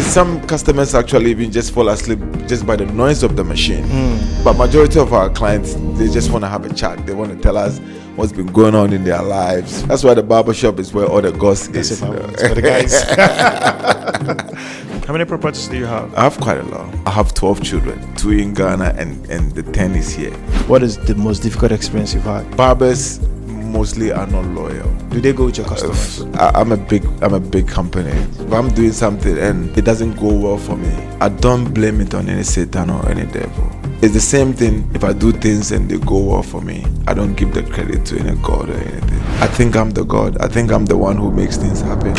some customers actually even just fall asleep just by the noise of the machine. But majority of our clients, they just want to have a chat. They want to tell us what's been going on in their lives. That's why the barbershop is where all the gossip is. It's for the guys. How many properties do you have? I have quite a lot. I have 12 children, 2 in Ghana and the 10 is here. What is the most difficult experience you've had? Barbers mostly are not loyal. Do they go with your customers? I'm a big company. If I'm doing something and it doesn't go well for me, I don't blame it on any Satan or any devil. It's the same thing if I do things and they go well for me. I don't give the credit to any God or anything. I think I'm the God. I think I'm the one who makes things happen.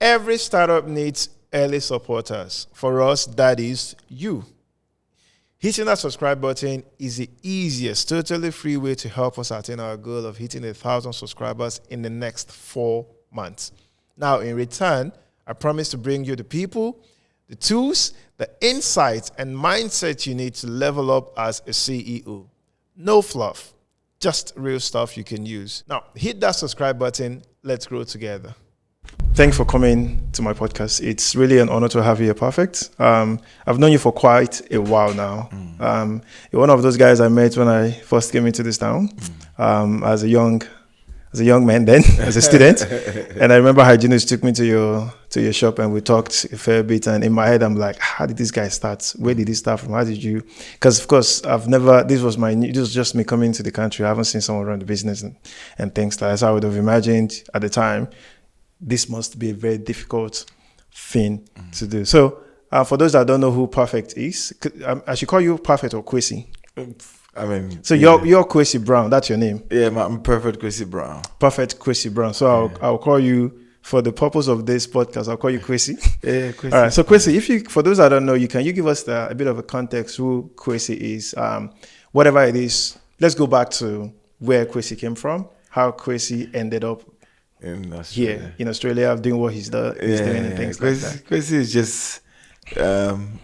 Every startup needs early supporters. For us, that is you. Hitting that subscribe button is the easiest, totally free way to help us attain our goal of hitting 1,000 subscribers in the next 4 months. Now, in return, I promise to bring you the people, the tools, the insights, and mindset you need to level up as a CEO. No fluff, just real stuff you can use. Now, hit that subscribe button. Let's grow together. Thanks for coming to my podcast. It's really an honor to have you here, Perfect. I've known you for quite a while now. You're one of those guys I met when I first came into this town as a young man then, as a student. And I remember Hygienist took me to your shop and we talked a fair bit. And in my head, I'm like, how did this guy start? Where did he start from? How did you? Because of course, this was just me coming to the country. I haven't seen someone run the business and things like that. So I would have imagined at the time, this must be a very difficult thing to do. So for those that don't know who Perfect is, I should call you Perfect or Kwesi. I mean, so you're Kwesi Brown. That's your name. Yeah, I'm Perfect Kwesi Brown. Perfect Kwesi Brown. So I'll call you, for the purpose of this podcast, I'll call you Kwesi. Yeah, Kwesi. All right. So Kwesi, for those that don't know, can you give us a bit of a context who Kwesi is? Whatever it is, let's go back to where Kwesi came from, how Kwesi ended up in Australia. Here in Australia, doing what he's doing and things like that. Kwesi is just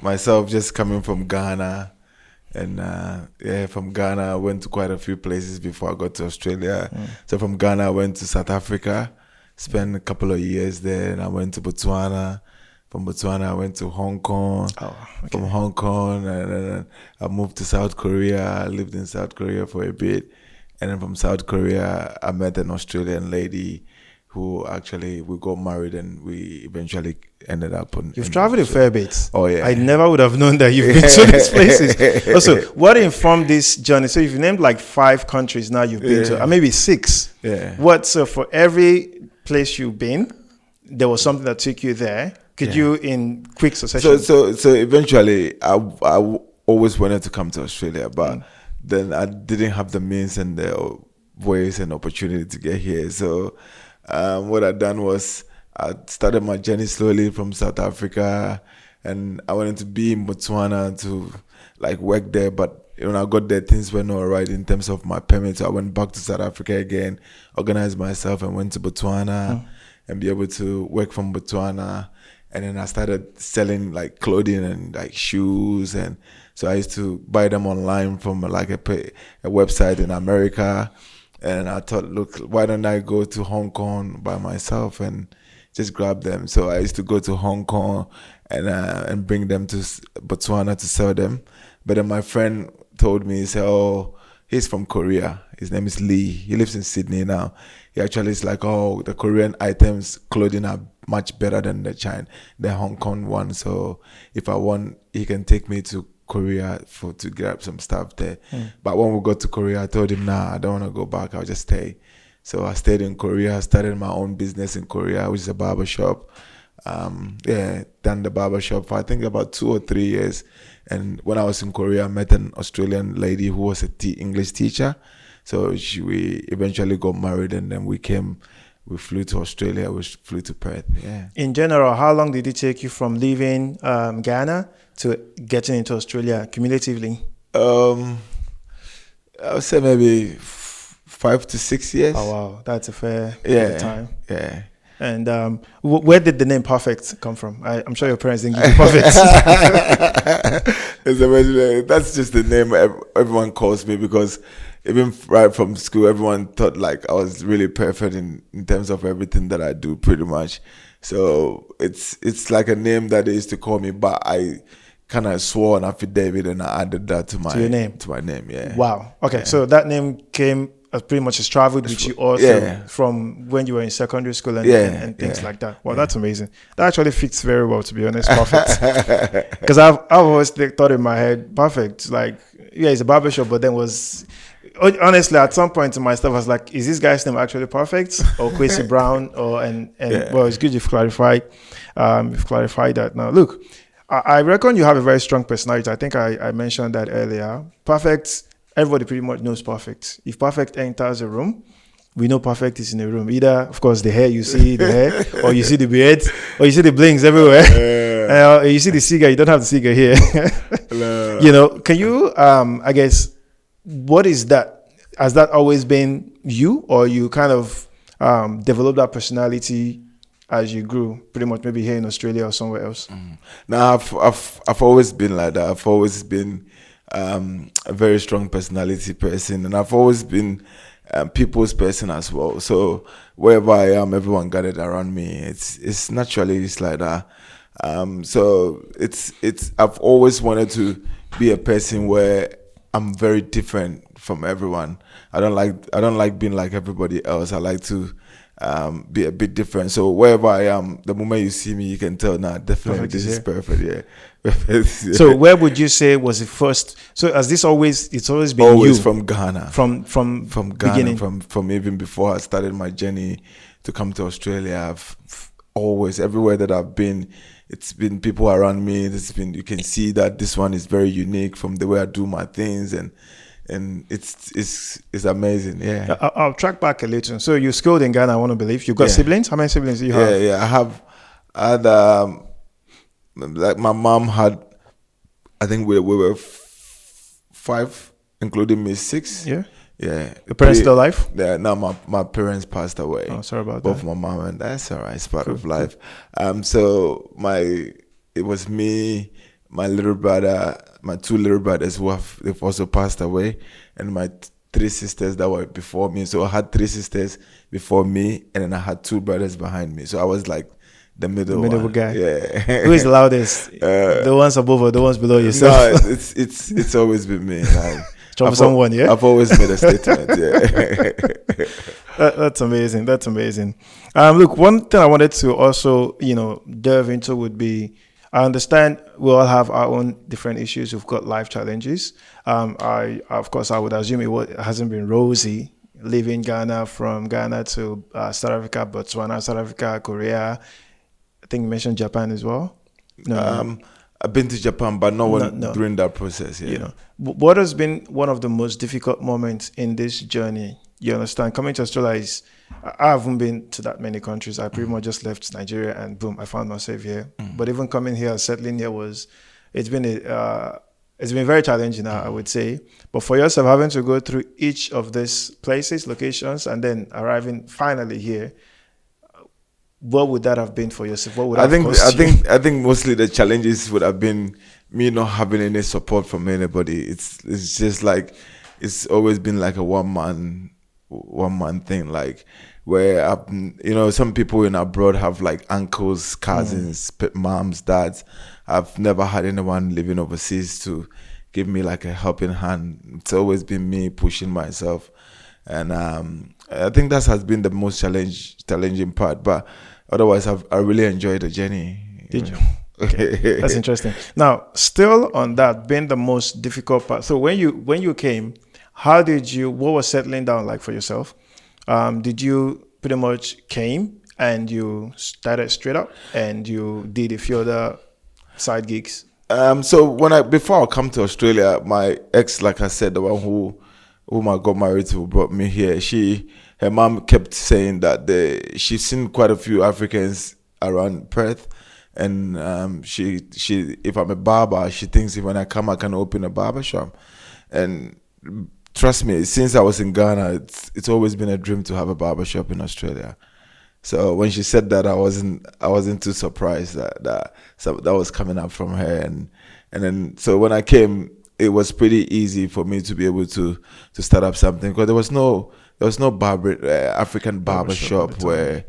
myself, just coming from Ghana, and from Ghana I went to quite a few places before I got to Australia. So from Ghana I went to South Africa, spent a couple of years there, and I went to Botswana. From Botswana I went to Hong Kong. From Hong Kong, and then I moved to South Korea. I lived in South Korea for a bit, and then from South Korea I met an Australian lady who actually we got married, and we eventually ended up on. You've traveled a fair bit. Oh yeah. I never would have known that you've been to these places. Also, what informed this journey? So you've named like 5 countries now you've been to, or maybe 6. Yeah. So for every place you've been, there was something that took you there. Could you, in quick succession? So eventually, I always wanted to come to Australia, but then I didn't have the means and the ways and opportunity to get here. So what I done was I started my journey slowly from South Africa, and I wanted to be in Botswana to like work there. But when I got there, things were not right in terms of my permit. So I went back to South Africa again, organized myself, and went to Botswana and be able to work from Botswana. And then I started selling like clothing and like shoes, and so I used to buy them online from like a website in America. And I thought, look, why don't I go to Hong Kong by myself and just grab them? So I used to go to Hong Kong and bring them to Botswana to sell them. But then my friend told me, he said, oh, he's from Korea. His name is Lee. He lives in Sydney now. He actually is like, oh, the Korean items, clothing are much better than the Hong Kong one. So if I want, he can take me to Korea to grab some stuff there. But when we got to Korea, I told him, nah, I don't want to go back. I'll just stay. So I stayed in Korea. I started my own business in Korea, which is a barbershop. Done the barbershop for I think about 2 or 3 years. And when I was in Korea, I met an Australian lady who was an English teacher. So we eventually got married, and then we flew to Australia. We flew to Perth. Yeah. In general, how long did it take you from leaving Ghana to getting into Australia cumulatively? I would say maybe 5 to 6 years. Oh wow, that's a fair time. Yeah. And where did the name Perfect come from? I'm sure your parents didn't give you Perfect. That's just the name everyone calls me, because even right from school, everyone thought like I was really perfect in terms of everything that I do, pretty much. So it's like a name that they used to call me, but I kind of swore an affidavit and I added that to my name. Yeah. Wow. Okay, so that name came pretty much has traveled with you also from when you were in secondary school and things like that. Wow, that's amazing. That actually fits very well, to be honest. Perfect. Because I've always thought in my head, perfect. Like, yeah, it's a barbershop, but then honestly, at some point in my stuff, I was like, is this guy's name actually Perfect or Kwesi Brown? Well, it's good you've clarified. You've clarified that. Now, look, I reckon you have a very strong personality. I think I mentioned that earlier. Perfect. Everybody pretty much knows Perfect. If Perfect enters a room, we know Perfect is in the room. Either, of course, the hair, you see the hair, or you see the beard, or you see the blings everywhere. You see the cigar, you don't have the cigar here. You know, can you, I guess, what is that? Has that always been you, or you kind of developed that personality as you grew, pretty much maybe here in Australia or somewhere else? No, I've always been like that. I've always been a very strong personality person, and I've always been people's person as well. So wherever I am, everyone gathered around me. It's naturally it's like that. So I've always wanted to be a person where I'm very different from everyone. I don't like being like everybody else. I like to be a bit different. So wherever I am, the moment you see me, you can tell, nah, definitely perfect this is perfect. Yeah. So where would you say was the first? So has this it's always been always you? From Ghana. From Ghana, beginning. from even before I started my journey to come to Australia. I've always, everywhere that I've been, it's been people around me. You can see that this one is very unique from the way I do my things, and it's amazing. Yeah. I'll track back a little. So you schooled in Ghana, I want to believe. You've got siblings? How many siblings do you have? Yeah, I had like my mom had, I think we were 5, including me, 6. Yeah. Yeah. Your parents still alive? Yeah, no, my parents passed away. Oh, sorry about both that. my mom and that's all right. It's part of life. So it was me, my little brother, my 2 little brothers they've also passed away, and my 3 sisters that were before me. So I had 3 sisters before me, and then I had 2 brothers behind me. So I was like the middle guy. Yeah. Who is the loudest? The ones above or the ones below yourself? No, it's always been me. Like, someone, yeah. I've always made a statement. Yeah. That's amazing. That's amazing. Look, one thing I wanted to also, delve into would be, I understand we all have our own different issues. We've got life challenges. Of course, I would assume it hasn't been rosy leaving Ghana, from Ghana to South Africa, Botswana, South Africa, Korea. I think you mentioned Japan as well. No. I've been to Japan, but not during that process. Yeah. What has been one of the most difficult moments in this journey? You understand, coming to Australia I haven't been to that many countries. I pretty much just left Nigeria and boom, I found myself here. But even coming here, settling here it's been very challenging, I would say. But for yourself, having to go through each of these places, locations, and then arriving finally here, what would that have been for yourself? What would I think mostly the challenges would have been me not having any support from anybody. It's just like it's always been like a one man thing, like where some people in abroad have like uncles, cousins, moms, dads. I've never had anyone living overseas to give me like a helping hand. It's always been me pushing myself, and I think that has been the most challenging part. But otherwise, I really enjoyed the journey. Did you? Okay, that's interesting. Now, still on that, being the most difficult part. So when you came, what was settling down like for yourself? Did you pretty much came and you started straight up and you did a few other side gigs? So before I come to Australia, my ex, like I said, the one whom I got married to, who brought me here, her mom kept saying that she's seen quite a few Africans around Perth, and she if I'm a barber, she thinks when I come I can open a barbershop. And trust me, since I was in Ghana, it's always been a dream to have a barbershop in Australia. So when she said that, I wasn't too surprised that was coming up from her, and then so when I came, it was pretty easy for me to be able to start up something, because there was no African barbershop where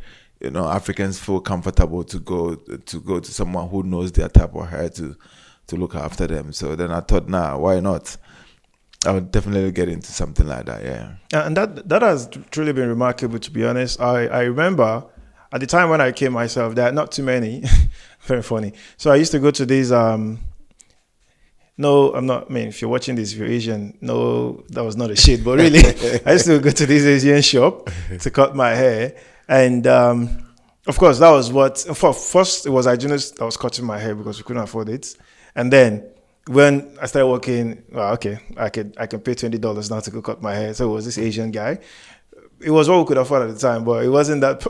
Africans feel comfortable to go to someone who knows their type of hair to look after them. So then I thought, nah, why not? I would definitely get into something like that. Yeah. And that has truly been remarkable, to be honest. I remember at the time when I came myself, there are not too many. Very funny. So I used to go to these. No, I'm not. I mean, if you're watching this, if you're Asian, no, that was not a shit. But really, I used to go to this Asian shop to cut my hair, and of course, that was what. First, it was hygienist that was cutting my hair because we couldn't afford it, and then when I started working, well, okay, I can pay $20 now to go cut my hair. So it was this Asian guy. It was what we could afford at the time, but it wasn't that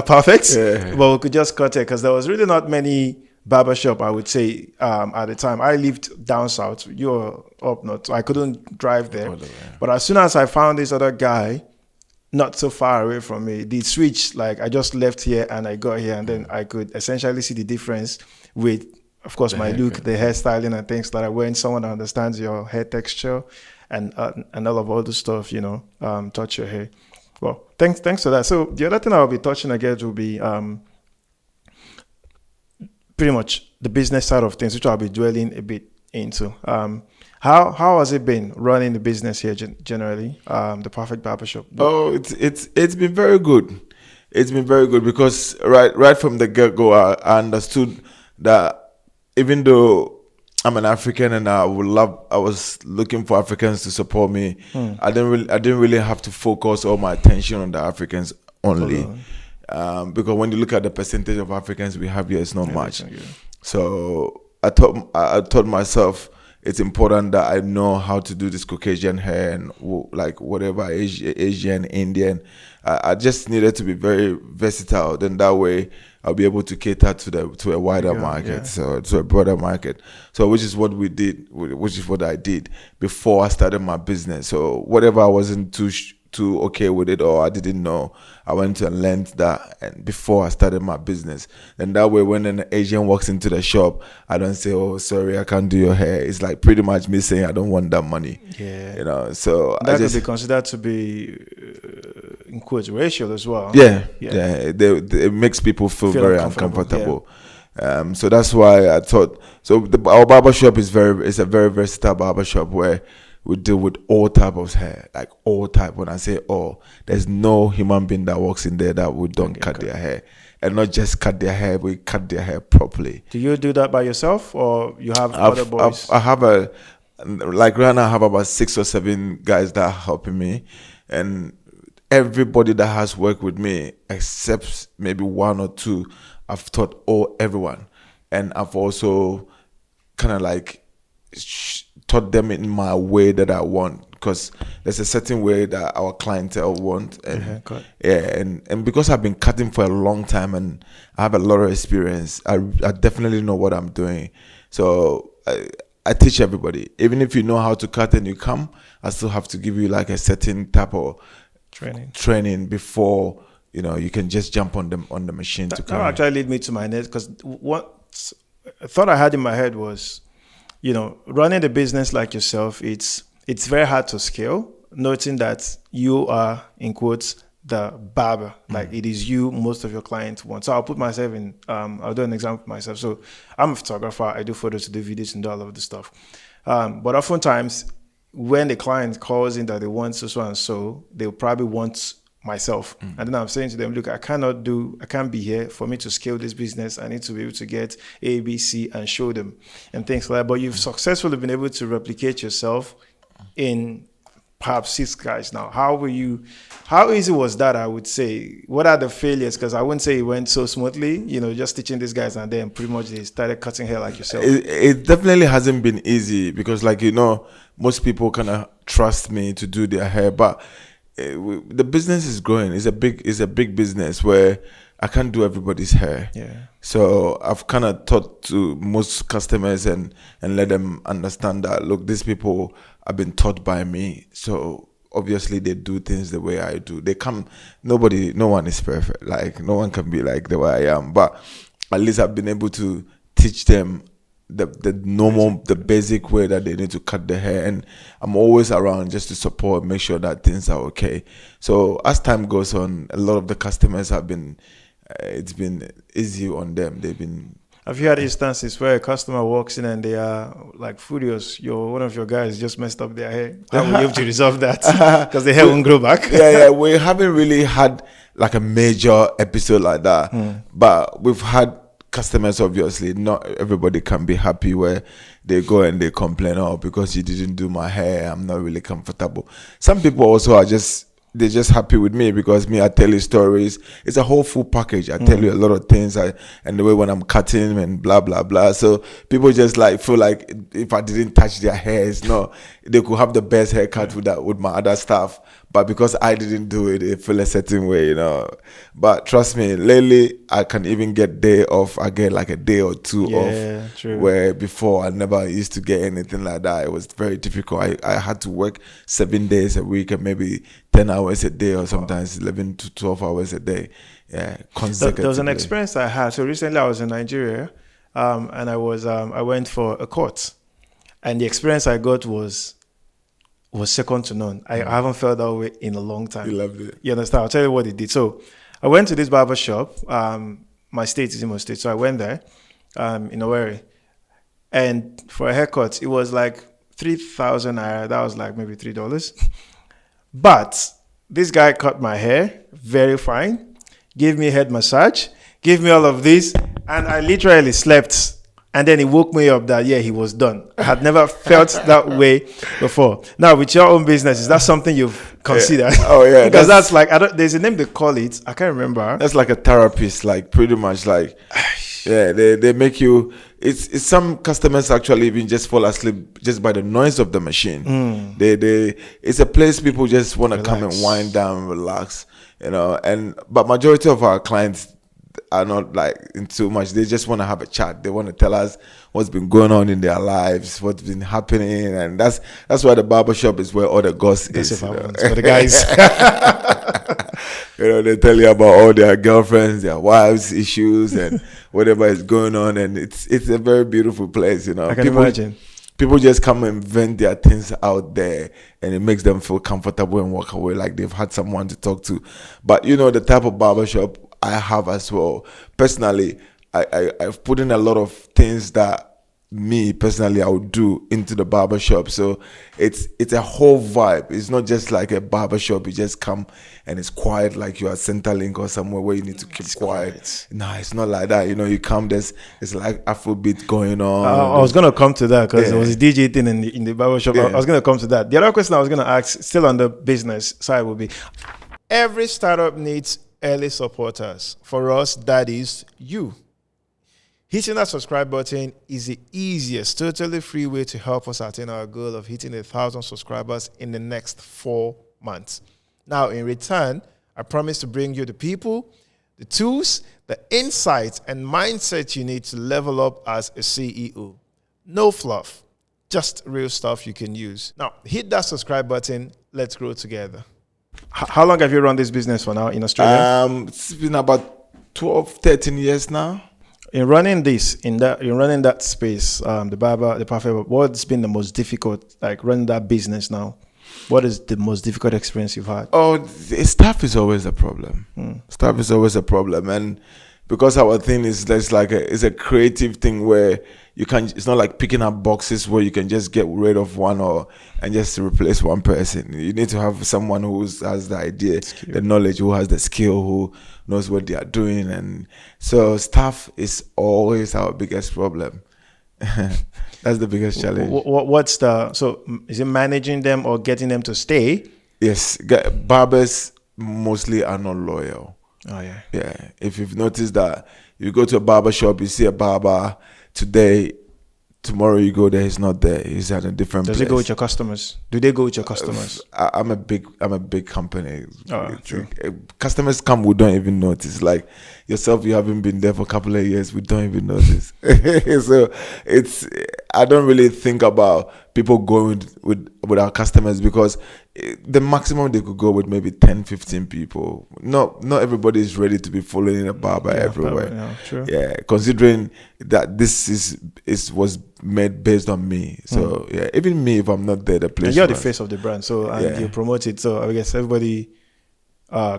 perfect. Yeah. But we could just cut it because there was really not many barbershop, I would say, at the time. I lived down south. You're up north, so I couldn't drive there. But as soon as I found this other guy not so far away from me, the switch, like I just left here and I got here, and then I could essentially see the difference with, of course, my look, the hairstyling and things like that. When someone that understands your hair texture and all the stuff, touch your hair. Well, thanks for that. So the other thing I'll be touching again will be pretty much the business side of things, which I'll be dwelling a bit into. How has it been running the business here generally? The Perfect Barbershop. Oh, it's been very good. It's been very good because right from the get-go, I understood that even though I'm an African and I was looking for Africans to support me, I didn't really have to focus all my attention on the Africans only. Because when you look at the percentage of Africans we have here, it's not much. So I told myself it's important that I know how to do this Caucasian hair and like whatever Asian, Indian. I just needed to be very versatile. Then that way I'll be able to cater to a wider market, so to a broader market. So which is what we did, which is what I did before I started my business. So whatever I wasn't too okay with it or I didn't know, I went to and learned that and before I started my business. And that way when an Asian walks into the shop, I don't say, oh, sorry, I can't do your hair. It's like pretty much me saying I don't want that money. So that could be considered to be in quotes racial as well. It makes people feel very uncomfortable. So that's why I thought, our barbershop is a very versatile barbershop where we deal with all type of hair, like all type. When I say all, there's no human being that walks in there that we don't cut their hair. And not just cut their hair, we cut their hair properly. Do you do that by yourself or you have other boys? I have right now I have about 6 or 7 guys that are helping me. And everybody that has worked with me, except maybe 1 or 2, I've taught everyone. And I've also kind of like taught them in my way that I want, because there's a certain way that our clientele want, and and because I've been cutting for a long time and I have a lot of experience, I definitely know what I'm doing. So I teach everybody. Even if you know how to cut and you come, I still have to give you like a certain type of training before you can just jump on the machine. That actually lead me to my next, because what a thought I had in my head was, running the business like yourself, it's very hard to scale, noting that you are, in quotes, the barber. Like it is you most of your clients want. So I'll put myself in, I'll do an example for myself. So I'm a photographer, I do photos, I do videos and do all of this stuff. But oftentimes when the client calls in that they want so and so, they'll probably want myself. And then I'm saying to them, look, I can't be here. For me to scale this business, I need to be able to get A, B, C and show them and things like that. But you've successfully been able to replicate yourself in perhaps 6 guys now. How easy was that, I would say? What are the failures? Because I wouldn't say it went so smoothly, just teaching these guys and then pretty much they started cutting hair like yourself. It definitely hasn't been easy because most people kind of trust me to do their hair, but the business is growing. It's a big business where I can't do everybody's hair. So I've kind of taught to most customers and let them understand that, look, these people have been taught by me. So obviously they do things the way I do. No one is perfect. Like no one can be like the way I am. But at least I've been able to teach them the basic way that they need to cut their hair, and I'm always around just to support, make sure that things are okay. So as time goes on, a lot of the customers have been it's been easy on them. They've been. Have you had instances where a customer walks in and they are like furious? One of your guys just messed up their hair. How will you have to resolve that? Because the hair won't grow back. Yeah, we haven't really had like a major episode like that, but we've had customers. Obviously, not everybody can be happy where they go and they complain, oh, because you didn't do my hair, I'm not really comfortable. Some people also are they're just happy with me because I tell you stories. It's a whole full package. I tell you a lot of things, and the way when I'm cutting and blah blah blah. So people just like feel like if I didn't touch their hair, they could have the best haircut with my other stuff, but because I didn't do it, they feel a certain way, But trust me, lately I can even get day off. I get like a day or two off. True. Where before I never used to get anything like that. It was very difficult. I had to work 7 days a week and maybe 10 hours a day, or sometimes 11 to 12 hours a day. Yeah, consecutively. There was an experience I had. So recently I was in Nigeria, and I went for a court, and the experience I got was second to none. I haven't felt that way in a long time. You loved it. You understand? I'll tell you what it did. So I went to this barbershop. My state is Imo State, so I went there in Owerri, and for a haircut, it was like 3,000 naira. That was like maybe $3. But this guy cut my hair very fine, gave me a head massage, gave me all of this, and I literally slept. And then he woke me up that, he was done. I had never felt that way before. Now, with your own business, is that something you've considered? Yeah. Oh, yeah. Because that's like, there's a name they call it. I can't remember. That's like a therapist, like pretty much like, yeah, they make you, it's some customers actually even just fall asleep just by the noise of the machine. It's a place people just want to come and wind down, relax, but majority of our clients are not like in too much. They just want to have a chat. They want to tell us what's been going on in their lives, what's been happening, and that's why the barbershop is where all the gossip is. For the guys, they tell you about all their girlfriends, their wives' issues, and whatever is going on, and it's a very beautiful place. I can imagine. People just come and vent their things out there, and it makes them feel comfortable and walk away like they've had someone to talk to. But the type of barbershop I have as well. Personally, I've put in a lot of things that me personally I would do into the barbershop. So it's a whole vibe. It's not just like a barbershop. You just come and it's quiet like you are Centerlink or somewhere where you need to keep quiet. No, it's not like that. You come, it's like Afrobeat going on. I was gonna come to that because there was a DJ thing in the barbershop. I was gonna come to that. The other question I was gonna ask, still on the business side, would be: every startup needs early supporters. For us, that is you. Hitting that subscribe button is the easiest, totally free way to help us attain our goal of hitting 1,000 subscribers in the next 4 months. Now, in return, I promise to bring you the people, the tools, the insights, and mindset you need to level up as a CEO. No fluff, just real stuff you can use. Now, hit that subscribe button. Let's grow together. How long have you run this business for now in Australia? It's been about 12, 13 years now. In running that space, the barber, the perfect, what's been the most difficult, like running that business now? What is the most difficult experience you've had? Oh, staff is always a problem. Staff is always a problem. And because our thing is it's a creative thing where it's not like picking up boxes where you can just get rid of one and just replace one person. You need to have someone who has the idea, the knowledge, who has the skill, who knows what they are doing. And so staff is always our biggest problem. That's the biggest challenge. So is it managing them or getting them to stay? Yes. Barbers mostly are not loyal. Oh, yeah. Yeah. If you've noticed that you go to a barber shop, you see a barber today, tomorrow you go there, he's not there. He's at a different place. Does it go with your customers? Do they go with your customers? I'm a big company. True. Customers come, we don't even notice. Like yourself, you haven't been there for a couple of years, we don't even notice. So I don't really think about people going with our customers because the maximum they could go with maybe 10, 15 people. Not everybody is ready to be following a barber everywhere. True. Yeah, considering that this was made based on me. So even me, if I'm not there, the place. And you're the face of the brand, so you promote it. So I guess everybody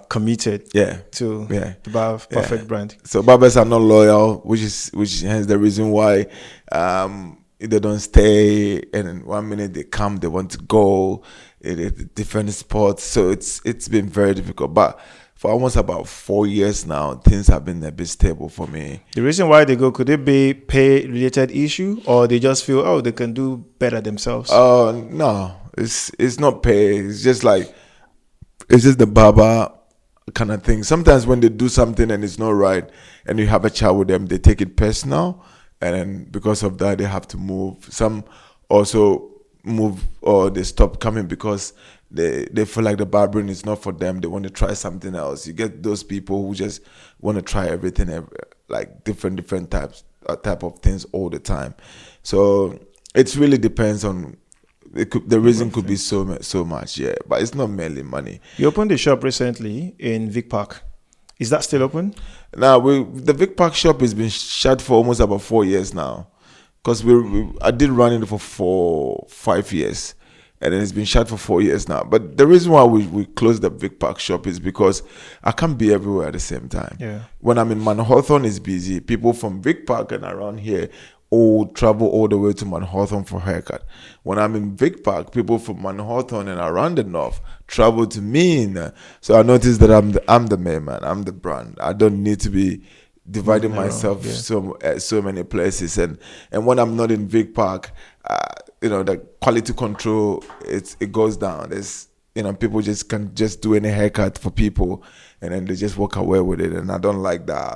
committed to the Perfect brand. So barbers are not loyal, which hence the reason why they don't stay, and in 1 minute they come, they want to go in different spots. So it's been very difficult. But for almost about 4 years now, things have been a bit stable for me. The reason why they go, could it be pay-related issue, or they just feel, they can do better themselves? No, it's not pay. It's just the barber kind of thing. Sometimes when they do something and it's not right, and you have a chat with them, they take it personal, and then because of that, they have to move. Some also move, or they stop coming because they feel like the barbering is not for them. They want to try something else. You get those people who just want to try everything, like different type of things all the time. So it really depends on. The reason could be so much, but it's not mainly money. You opened a shop recently in Vic Park. Is that still open? Now, the Vic Park shop has been shut for almost about 4 years now, because I did run it for 5 years, and then it's been shut for 4 years now. But the reason why we closed the Vic Park shop is because I can't be everywhere at the same time. Yeah. When I'm in Manhattan, it's busy. People from Vic Park and around here all travel all the way to Manhattan for haircut. When I'm in Vic Park, people from Manhattan and around the north travel to me. So I noticed that I'm the main man. I'm the brand. I don't need to be dividing myself so many places. And when I'm not in Vic Park, the quality control it goes down. There's people just can't just do any haircut for people, and then they just walk away with it. And I don't like that.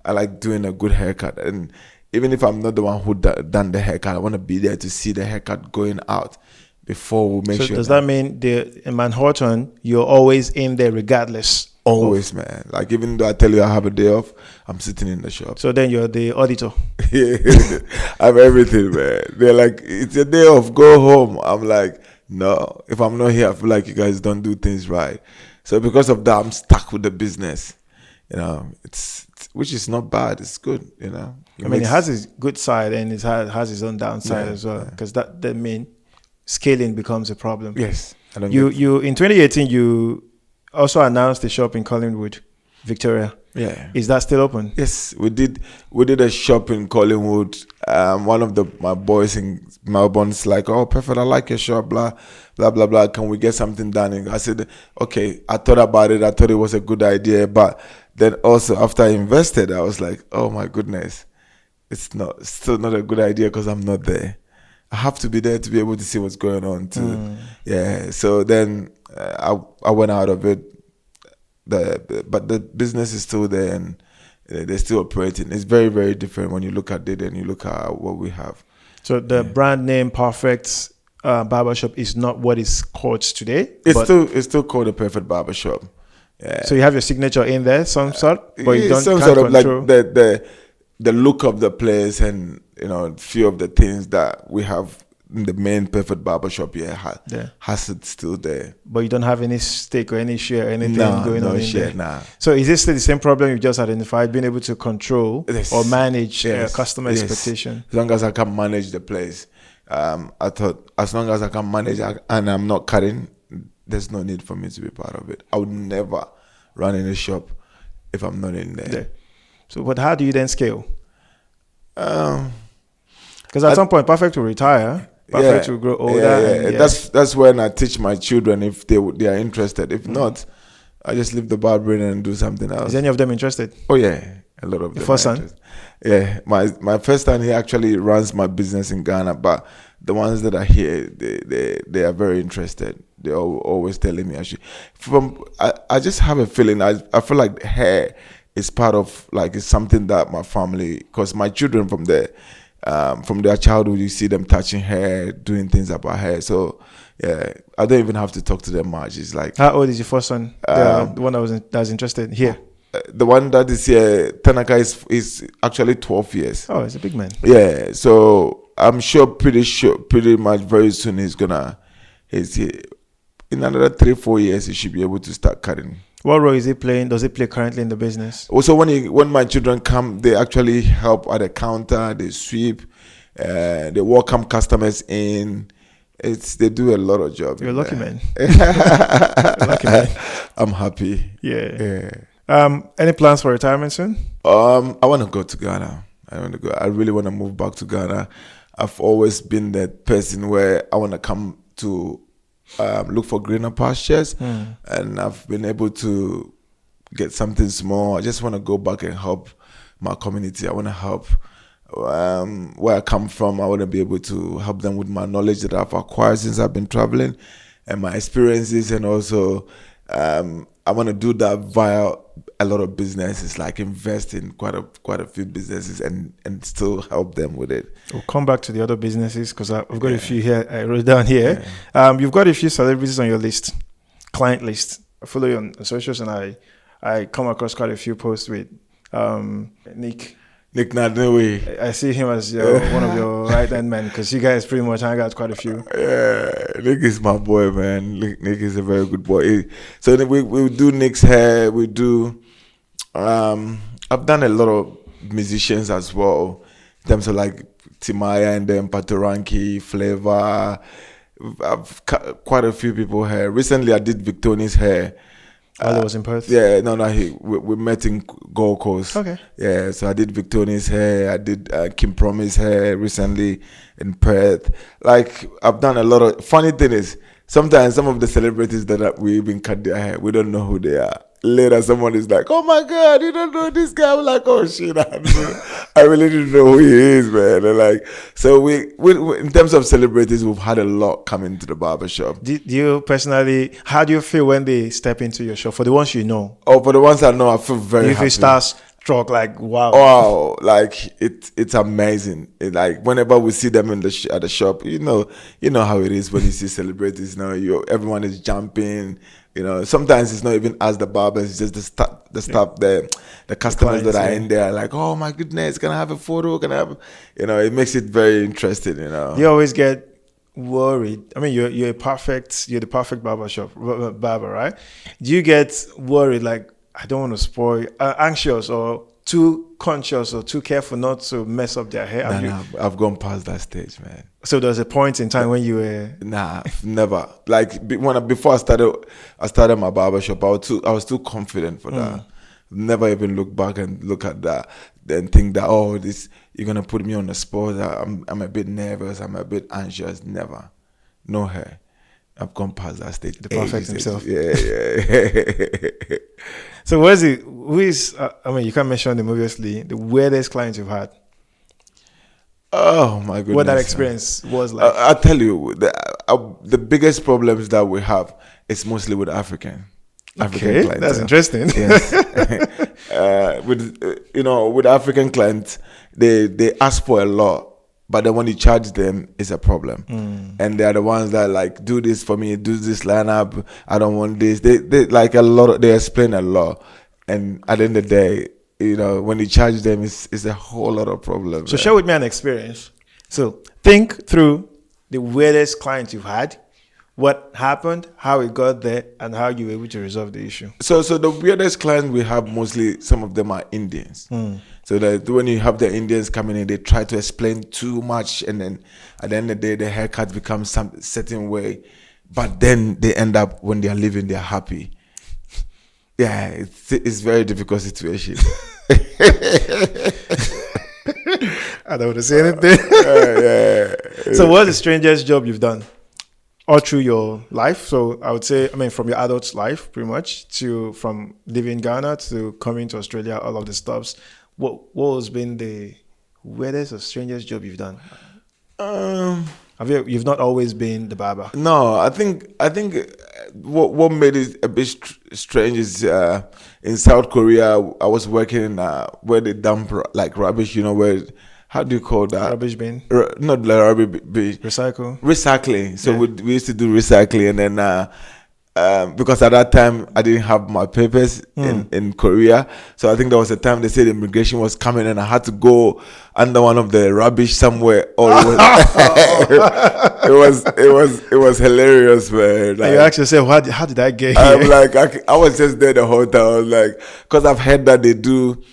I like doing a good haircut. And even if I'm not the one who done the haircut, I want to be there to see the haircut going out before we make sure. So does that mean in Manhattan, you're always in there regardless? Always, man. Like, even though I tell you I have a day off, I'm sitting in the shop. So then you're the auditor. Yeah, I have everything, man. They're like, it's a day off, go home. I'm like, no. If I'm not here, I feel like you guys don't do things right. So because of that, I'm stuck with the business. It's which is not bad. It's good, It has its good side, and it has its own downside as well. Because that means scaling becomes a problem. Yes. You in 2018 you also announced the shop in Collingwood, Victoria. Yeah. Is that still open? Yes, we did a shop in Collingwood. One of my boys in Melbourne's like, "Oh, perfect, I like your shop, blah, blah, blah, blah. Can we get something done?" And I said, okay. I thought about it. I thought it was a good idea. But then also after I invested, I was like, oh my goodness, it's still not a good idea because I'm not there. I have to be there to be able to see what's going on too. Yeah. So then I went out of it. But the business is still there, and they're still operating. It's very, very different when you look at it and you look at what we have. So the brand name Perfect Barbershop is not what is called today? It's still called the Perfect Barbershop. Yeah. So you have your signature in there, some sort, but you don't some can't sort of control. like the look of the place, and few of the things that we have in the main Perfect Barbershop has it still there. But you don't have any stake or any share, anything going on in there. Nah. So is this still the same problem you just identified, being able to control or manage customer expectation? As long as I can manage the place. I thought as long as I can manage and I'm not cutting, there's no need for me to be part of it. I would never run in a shop if I'm not in there. So, but how do you then scale? Because at some point, Perfect will retire. Perfect will grow older. And that's when I teach my children if they are interested. If not, I just leave the barbering and do something else. Is any of them interested? Oh yeah, a lot of them. Your first son? Yeah, my first son, he actually runs my business in Ghana, but the ones that are here, they are very interested. They're always telling me I just have a feeling. I feel like hair is part of it's something that my family, because my children from their childhood, you see them touching hair, doing things about hair. So yeah, I don't even have to talk to them much. It's like, how old is your first son? The one that's interested here. The one that is here, Tanaka, is actually 12 years. Oh, he's a big man. Yeah, so I'm pretty much very soon he's here. In another 3-4 years, he should be able to start cutting. What role is he playing? Does he play currently in the business? Also, when my children come, they actually help at the counter. They sweep. They welcome customers in. They do a lot of job. You're a lucky man. Lucky man. I'm happy. Yeah. Any plans for retirement soon? I want to go to Ghana. I really want to move back to Ghana. I've always been that person where I want to come to look for greener pastures, and I've been able to get something small. I just want to go back and help my community. I want to help where I come from. I want to be able to help them with my knowledge that I've acquired since I've been traveling and my experiences, and also I want to do that via a lot of businesses, like invest in quite a few businesses and still help them with it. We'll come back to the other businesses because I've got a few here. I wrote down here. You've got a few celebrities on your list, client list. I follow you on socials, and I come across quite a few posts with Nick Nadnewe. I see him as one of your right-hand men because you guys pretty much hang out quite a few. Yeah, Nick is my boy, man. Nick is a very good boy. So we do Nick's hair. We do. I've done a lot of musicians as well, in terms of like Timaya and then Patoranki, Flavor. I've quite a few people here. Recently, I did Victoni's hair. That was in Perth? Yeah, no, we met in Gold Coast. Okay. Yeah, so I did Victoni's hair. I did Kim Promise hair recently in Perth. Like, I've done a lot of... Funny thing is, sometimes some of the celebrities that we even cut their hair, we don't know who they are. Later, someone is like, "Oh my God, you don't know this guy." I'm like, "Oh shit, I really didn't know who he is, man." And like, so we in terms of celebrities, we've had a lot coming to the barbershop. Do you personally, how do you feel when they step into your shop? For the ones you know. Oh, for the ones I know, I feel very happy. If it starts struck, like wow. Wow, like it's amazing. Like whenever we see them at the shop, you know how it is when you see celebrities. Everyone is jumping. Sometimes it's not even us, the barbers, it's just the staff there, the customers that are in there, like, "Oh my goodness, can I have a photo? Can I have?" It makes it very interesting. You always get worried. I mean, you're the perfect barber, right? Do you get worried, like, I don't want to spoil, anxious or too conscious or too careful not to mess up their hair? No, I've gone past that stage, man. So there was a point in time when you were... Nah, never. Like before I started my barbershop, I was too confident for that. Never even look back and look at that, then think that, oh, you're gonna put me on the spot. I'm a bit nervous. I'm a bit anxious. Never. No hair. I've gone past that stage. The perfect himself. Yeah. So who is, you can't mention them obviously, the weirdest client you've had? Oh my goodness. What that experience was like? I'll tell you, the biggest problems that we have is mostly with African clients. That's interesting. Yes. With African clients, they ask for a lot. But then when you charge them, it's a problem. And they're the ones that like, "Do this for me, do this lineup, I don't want this." They like they explain a lot. And at the end of the day, when you charge them, it's a whole lot of problems. So share with me an experience. So think through the weirdest client you've had, what happened, how it got there, and how you were able to resolve the issue. So the weirdest clients we have, mostly some of them are Indians. So that when you have the Indians coming in, they try to explain too much, and then at the end of the day, the haircut becomes some certain way. But then they end up, when they are leaving, they are happy. Yeah, it's very difficult situation. I don't want to say anything. Yeah. So what's the strangest job you've done all through your life? So I would say, from your adult life, pretty much, from living in Ghana to coming to Australia, all of the stops. What has been the weirdest or strangest job you've done? You've not always been the barber? No, I think what made it a bit strange is in South Korea, I was working in where they dump like rubbish, where, how do you call that? Rubbish bin? Not like rubbish bin. Recycling. So we used to do recycling, and then because at that time I didn't have my papers in Korea, so I think there was a time they said immigration was coming, and I had to go under one of the rubbish somewhere. It was hilarious, man. Like, you ask yourself, how did I get here? I'm like, I was just there the whole time. I was like, because I've heard that they do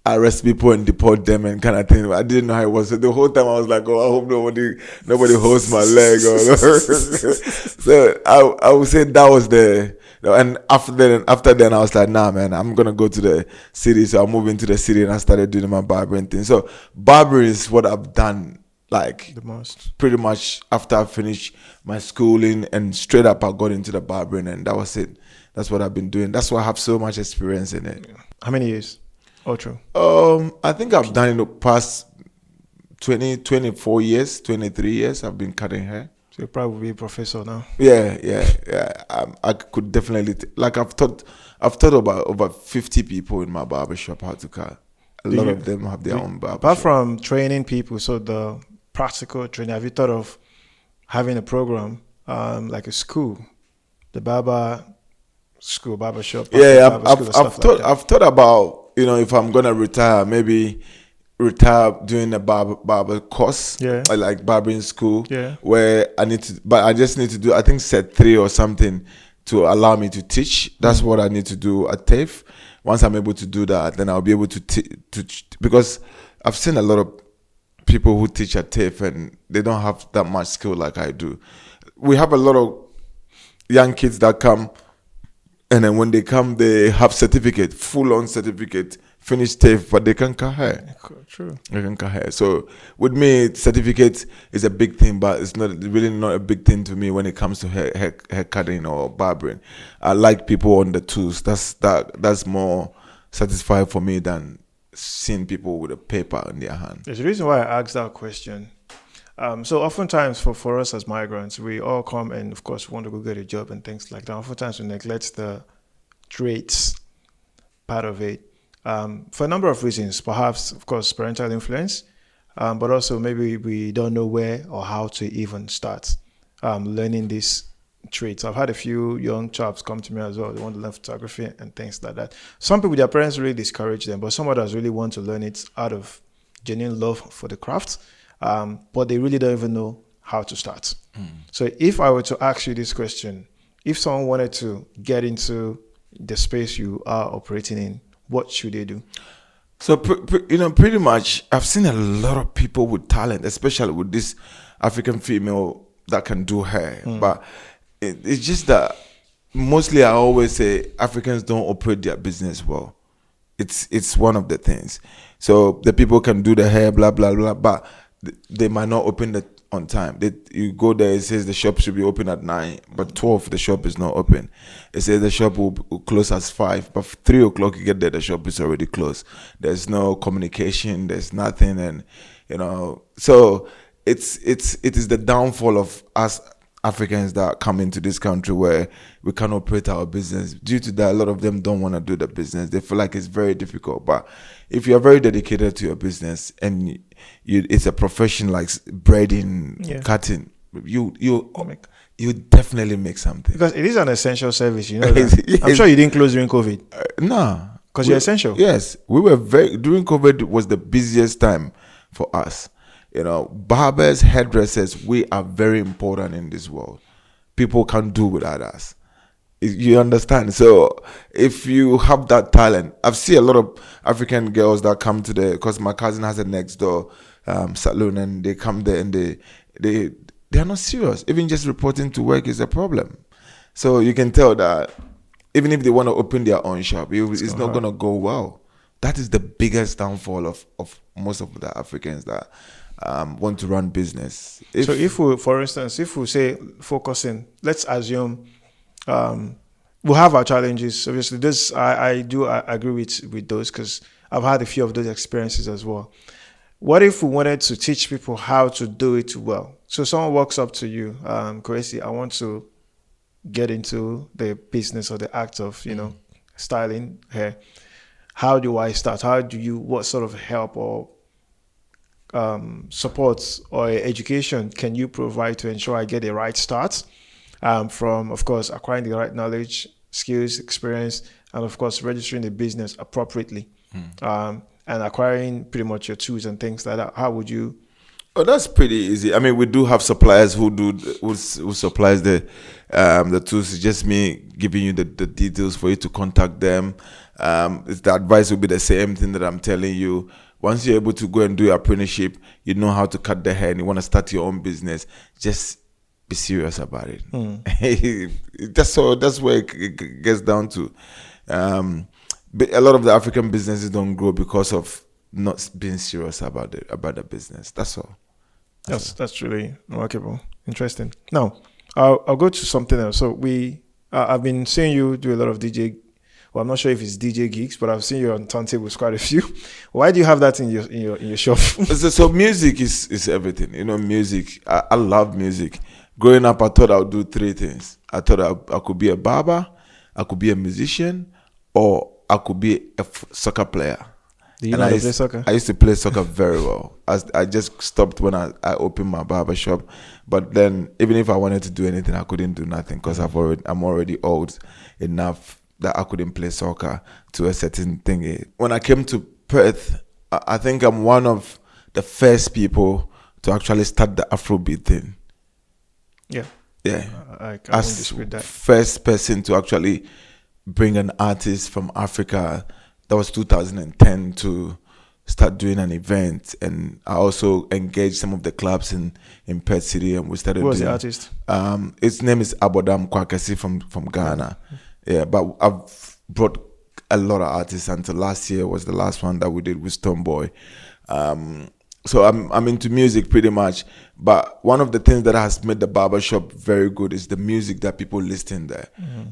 arrest people and deport them and kind of thing. I didn't know how it was. So the whole time I was like, oh, I hope nobody holds my leg. So I would say that was and after then I was like, nah, man, I'm gonna go to the city. So I moved into the city and I started doing my barbering thing. So barbering is what I've done like The most. pretty much after I finished my schooling, and straight up I got into the barbering, and that was it. That's what I've been doing. That's why I have so much experience in it. How many years? Oh, true. I think I've done in the past 24 years, 23 years. I've been cutting hair. So you'll probably be a professor now. Yeah. I could definitely I've taught about over 50 people in my barbershop how to cut. A lot of them have their own barbershop. Apart from training people, so the practical training, have you thought of having a program like a school, the barber school, barbershop? Yeah, I've I've thought about, if I'm gonna retire, maybe retire doing a barber course, like barbering school, where I just need to do, I think set 3 or something to allow me to teach. That's what I need to do at TAFE. Once I'm able to do that, then I'll be able to because I've seen a lot of people who teach at TAFE and they don't have that much skill like I do. We have a lot of young kids that come, and then when they come, they have certificate, full-on certificate, finished TAFE, but they can't cut hair. True. They can cut hair. So with me, certificate is a big thing, but it's really not a big thing to me when it comes to hair cutting or barbering. I like people on the tools. That's more satisfying for me than seeing people with a paper in their hand. There's a reason why I asked that question. So oftentimes for us as migrants, we all come and of course want to go get a job and things like that. Oftentimes we neglect the trades part of it for a number of reasons. Perhaps, of course, parental influence, but also maybe we don't know where or how to even start learning these trades. I've had a few young chaps come to me as well. They want to learn photography and things like that. Some people, their parents really discourage them, but some others really want to learn it out of genuine love for the craft. But they really don't even know how to start. So if I were to ask you this question, if someone wanted to get into the space you are operating in, what should they do? So, pretty much, I've seen a lot of people with talent, especially with this African female that can do hair. But it's just that mostly I always say Africans don't operate their business well. It's one of the things. So the people can do the hair, blah, blah, blah, but they might not open it on time. You go there, it says the shop should be open at 9, but 12 the shop is not open. It says the shop will close at 5, but 3 o'clock you get there, the shop is already closed. There's no communication, there's nothing, and so it is the downfall of us Africans that come into this country where we can't operate our business. Due to that, a lot of them don't want to do the business. They feel like it's very difficult. But if you're very dedicated to your business and it's a profession like braiding, cutting, you definitely make something. Because it is an essential service, that. Yes. I'm sure you didn't close during COVID. No. Because you're essential. Yes. We were during COVID was the busiest time for us. Barbers, hairdressers, we are very important in this world. People can't do without us. You understand? So if you have that talent, I've seen a lot of African girls that come to because my cousin has a next door saloon, and they come there and they are not serious. Even just reporting to work is a problem. So you can tell that even if they want to open their own shop, it's not going to go well. That is the biggest downfall of most of the Africans that want to run business. So if we say focusing, let's assume we'll have our challenges. Obviously, this I agree with those because I've had a few of those experiences as well. What if we wanted to teach people how to do it well? So someone walks up to you, Kwesi, I want to get into the business or the act of styling hair. How do I start? What sort of help or support or education can you provide to ensure I get the right start from, of course, acquiring the right knowledge, skills, experience, and of course, registering the business appropriately and acquiring pretty much your tools and things like that? How would you Oh, that's pretty easy. I mean, we do have suppliers who supplies the tools. It's just me giving you the details for you to contact them. The advice will be the same thing that I'm telling you. Once you're able to go and do your apprenticeship, you know how to cut the hair and you want to start your own business, just be serious about it. That's where it gets down to. But a lot of the African businesses don't grow because of not being serious about the business. That's all. That's really remarkable. Interesting. Now, I'll go to something else. So I've been seeing you do a lot of DJ. Well, I'm not sure if it's DJ gigs, but I've seen you on turntables quite a few. Why do you have that in your shop? So music is everything. You know, music. I love music. Growing up, I thought I would do three things. I thought I could be a barber, I could be a musician, or I could be a soccer player. Do you know how to play soccer? I used to play soccer very well. I just stopped when I opened my barbershop. But then, even if I wanted to do anything, I couldn't do nothing because I'm already old enough that I couldn't play soccer to a certain thing. When I came to Perth, I think I'm one of the first people to actually start the Afrobeat thing. Yeah. I can't dispute that. First person to actually bring an artist from Africa. That was 2010 to start doing an event, and I also engaged some of the clubs in Perth City, and we started. Who was the artist? His name is Kwesi from Ghana. Yeah, but I've brought a lot of artists until last year was the last one that we did with Stoneboy. So I'm into music pretty much, but one of the things that has made the barbershop very good is the music that people listen there.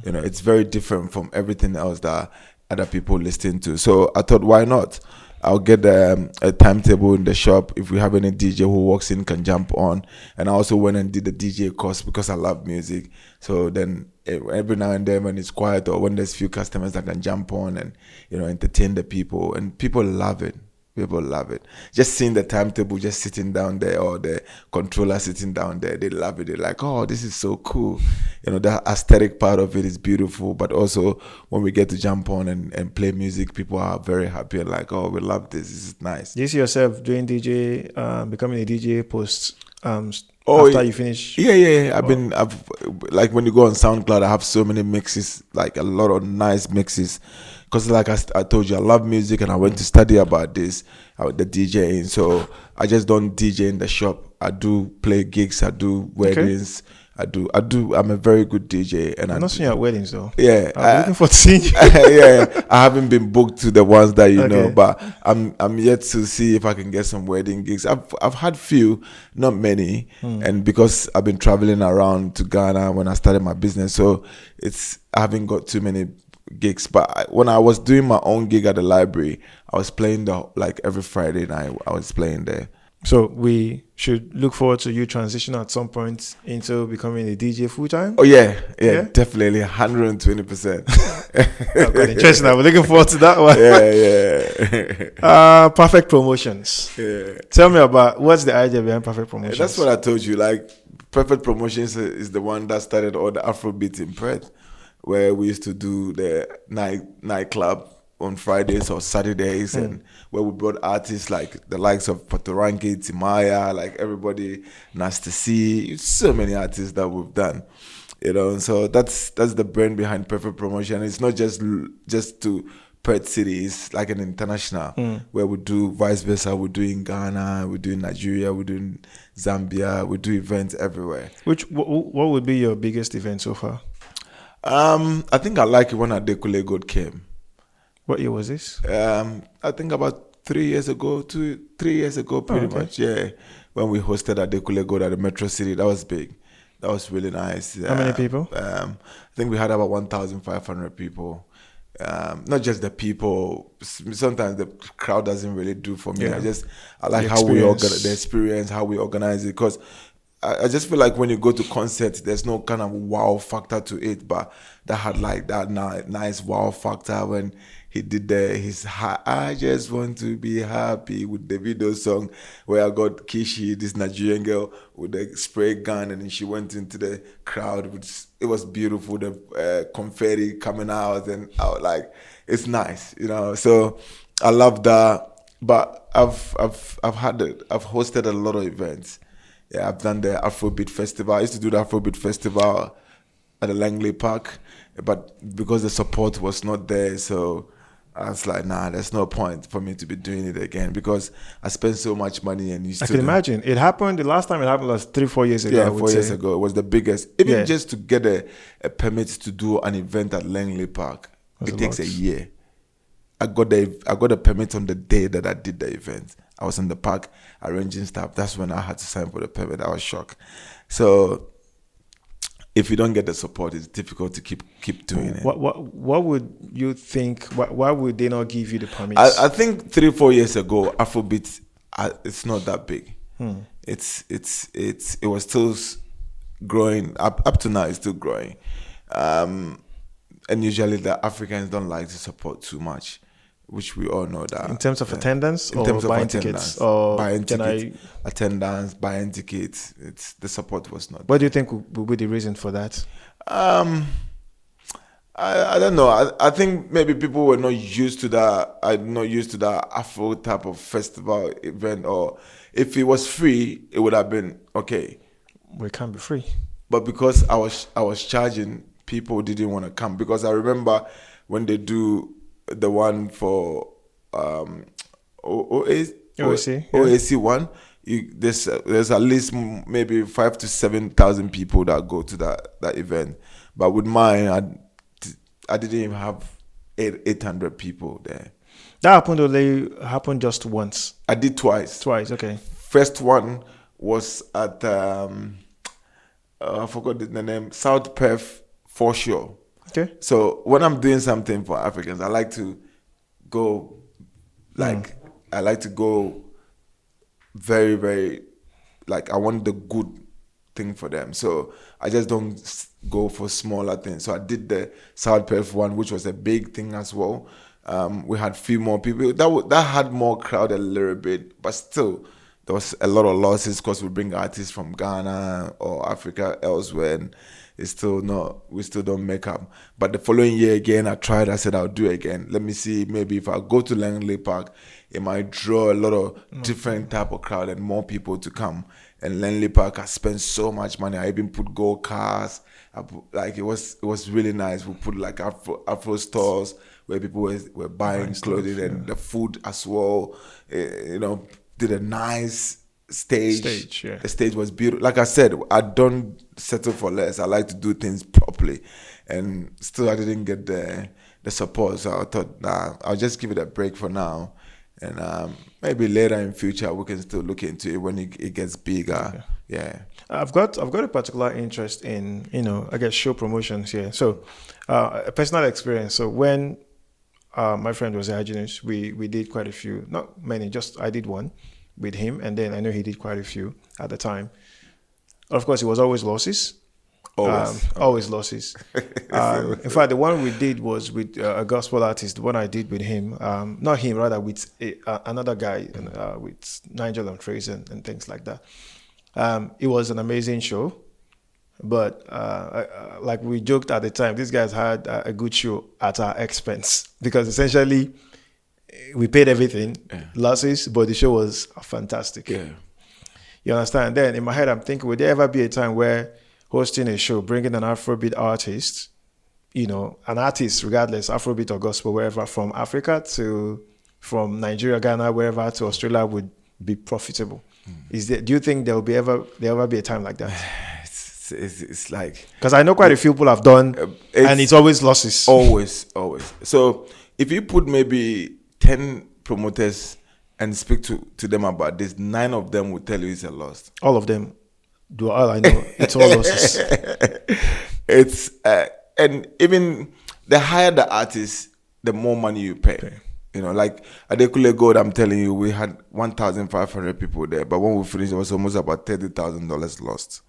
You know, it's very different from everything else that other people listen to. So I thought, why not? I'll get a timetable in the shop. If we have any DJ who walks in, can jump on. And I also went and did the DJ course because I love music. So then every now and then when it's quiet or when there's few customers that can jump on and, you know, entertain the people, and people love it. People love it. Just seeing the timetable just sitting down there, or the controller sitting down there, they love it. They're like, oh, this is so cool. You know, the aesthetic part of it is beautiful. But also when we get to jump on and play music, people are very happy and like, oh, we love this. This is nice. Do you see yourself doing DJ, becoming a DJ post after you finish? Yeah. I've like when you go on SoundCloud, I have so many mixes, like a lot of nice mixes. Because like I told you, I love music and I went to study about this, the DJing. So I just don't DJ in the shop. I do play gigs. I do weddings. Okay. I'm a very good DJ. And I'm not seeing you at weddings though. Yeah. I'm looking forward to seeing you. Yeah. I haven't been booked to the ones that you know, but I'm yet to see if I can get some wedding gigs. I've had few, not many. And because I've been traveling around to Ghana when I started my business, so I haven't got too many gigs. But when I was doing my own gig at the library, I was playing like every Friday night. I was playing there. So we should look forward to you transition at some point into becoming a DJ full time. Oh yeah, definitely 120%. Quite interesting. I'm looking forward to that one. Yeah. Perfect Promotions. Yeah. Tell me about what's the idea behind Perfect Promotions. That's what I told you. Like Perfect Promotions is the one that started all the Afrobeat in Perth, where we used to do the nightclub on Fridays or Saturdays, and where we brought artists like the likes of Patoranking, Timaya, like everybody, Nasty C, so many artists that we've done, you know. And so that's the brand behind Perfect Promotion. It's not just to Perth City, it's like an international where we do vice versa. We do in Ghana, we do in Nigeria, we do in Zambia, we do events everywhere. What would be your biggest event so far? I think I like it when Adekule God came. What year was this? I think about 3 years ago, 3 years ago, pretty much. Yeah, when we hosted Adekule God at the Metro City, that was big. That was really nice. How many people? I think we had about 1,500 people. Not just the people. Sometimes the crowd doesn't really do for me. I like how we organize the experience, how we organize it, because I just feel like when you go to concerts, there's no kind of wow factor to it, but that had like that nice wow factor when he did his I Just Want to Be Happy with the video song where I got Kishi, this Nigerian girl, with a spray gun, and then she went into the crowd. It was beautiful, the confetti coming out, and I was like, it's nice, you know. So I love that. But I've hosted a lot of events. Yeah, I've done the Afrobeat Festival. I used to do the Afrobeat Festival at the Langley Park, but because the support was not there, so I was like, nah, there's no point for me to be doing it again because I spent so much money and you still. I can imagine. It happened, the last time it happened was 3-4 years ago. Yeah, 4 years ago. It was the biggest. Even just to get a permit to do an event at Langley Park, it takes a year. I got a permit on the day that I did the event. I was in the park arranging stuff. That's when I had to sign for the permit. I was shocked. So if you don't get the support, it's difficult to keep doing it. What would you think? Why would they not give you the permits? I think 3-4 years ago, Afrobeat, it's not that big. It was still growing. Up to now, it's still growing. And usually the Africans don't like to support too much, which we all know that. In terms of attendance, in terms of buying attendance, tickets, or attendance, buying tickets, the support was not. What do you think would be the reason for that? I don't know. I think maybe people were not used to that. I'm not used to that Afro type of festival event, or if it was free, it would have been okay. Well, it can't be free. But because I was charging, people didn't want to come. Because I remember when they do the one for OAC one, there's at least maybe 5,000 to 7,000 people that go to that event. But with mine, I didn't even have 800 people there. That happened just once. I did twice. Okay. First one was at I forgot the name, South Perth Foreshore. Okay. So when I'm doing something for Africans, I like to go very, very, like I want the good thing for them. So I just don't go for smaller things. So I did the South Perth one, which was a big thing as well. We had few more people. That had more crowd a little bit, but still there was a lot of losses because we bring artists from Ghana or Africa elsewhere, and we still don't make up. But the following year again, I said I'll do it again. Let me see, maybe if I go to Langley Park, it might draw a lot of different type of crowd and more people to come. And Langley Park, I spent so much money. I even put gold cars. It was really nice. We put like Afro stores where people were buying clothing and the food as well. Did a nice stage. The stage was beautiful. Like I said, I don't settle for less. I like to do things properly, and still I didn't get the support. So I thought, nah, I'll just give it a break for now, and maybe later in future we can still look into it when it gets bigger. Yeah. I've got a particular interest in I guess show promotions here. So a personal experience. So when my friend was a hygienist, we did quite a few, not many, just I did one with him, and then I know he did quite a few at the time. Of course, it was always losses. Always losses. In fact, the one we did was with a gospel artist. The one I did with him, not him, rather with another guy, with Nigel and Fraser and things like that. It was an amazing show, but like we joked at the time, these guys had a good show at our expense because essentially we paid everything, losses, but the show was fantastic. Yeah. You understand? Then in my head, I'm thinking, would there ever be a time where hosting a show, bringing an Afrobeat artist, an artist regardless, Afrobeat or gospel, wherever, from Africa from Nigeria, Ghana, wherever, to Australia would be profitable? Do you think there will ever be a time like that? It's like, because I know quite a few people have done, and it's always losses. Always. So if you put maybe 10 promoters and speak to them about this, 9 of them will tell you it's a loss. All of them. Do all I know? It's all losses. It's and even the higher the artist, the more money you pay. Like at Ekule Gold, I'm telling you, we had 1,500 people there, but when we finished, it was almost about $30,000 lost.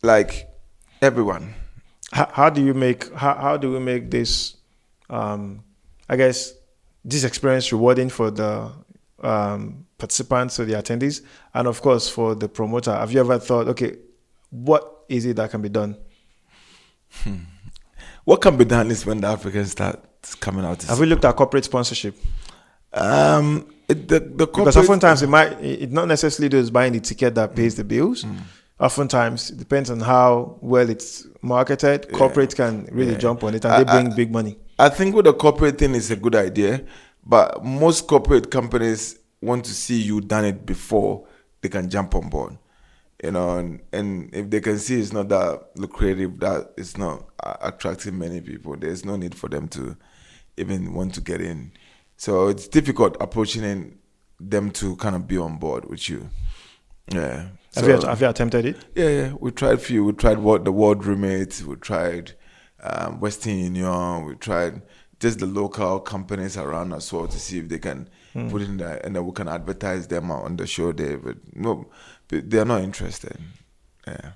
Like everyone. How do we make this? I guess this experience rewarding for the participants or the attendees, and of course for the promoter. Have you ever thought, okay, what is it that can be done? what can be done is when the Africans start coming out. Have we looked at corporate sponsorship? The Because oftentimes it not necessarily those buying the ticket that pays the bills. Oftentimes it depends on how well it's marketed. Corporate can really jump on it, and they bring big money. I think with the corporate thing is a good idea, but most corporate companies want to see you done it before they can jump on board. You know, and if they can see it's not that lucrative, that it's not attracting many people, there's no need for them to even want to get in. So it's difficult approaching them to kind of be on board with you. Yeah. Have you attempted it? Yeah. We tried a few. We tried the World Roommates. We tried Western Union. We tried just the local companies around as well to see if they can put in there, and then we can advertise them on the show there. But no, they're not interested. Yeah.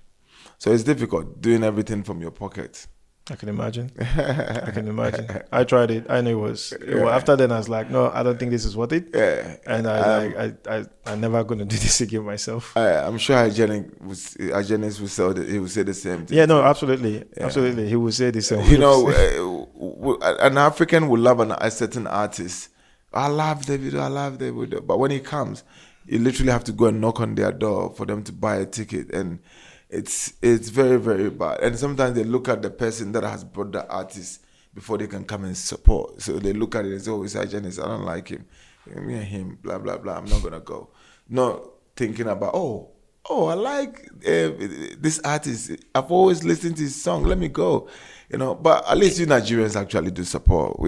So it's difficult doing everything from your pocket. I can imagine. I tried it. I knew it was. Well, after then, I was like, no, I don't think this is worth it. Yeah. And I'm never going to do this again myself. I'm sure Hygienics will say he will say the same thing. Yeah, no, absolutely. Yeah. Absolutely. He will say the same. You know, an African will love a certain artist. I love David. But when he comes, you literally have to go and knock on their door for them to buy a ticket. And it's very, very bad. And sometimes they look at the person that has brought the artist before they can come and support. So they look at it and say, oh, it's Hygienics. I don't like him. Me and him, blah, blah, blah. I'm not going to go. Not thinking about, I like this artist. I've always listened to his song. Let me go. You know, but at least you Nigerians actually do support.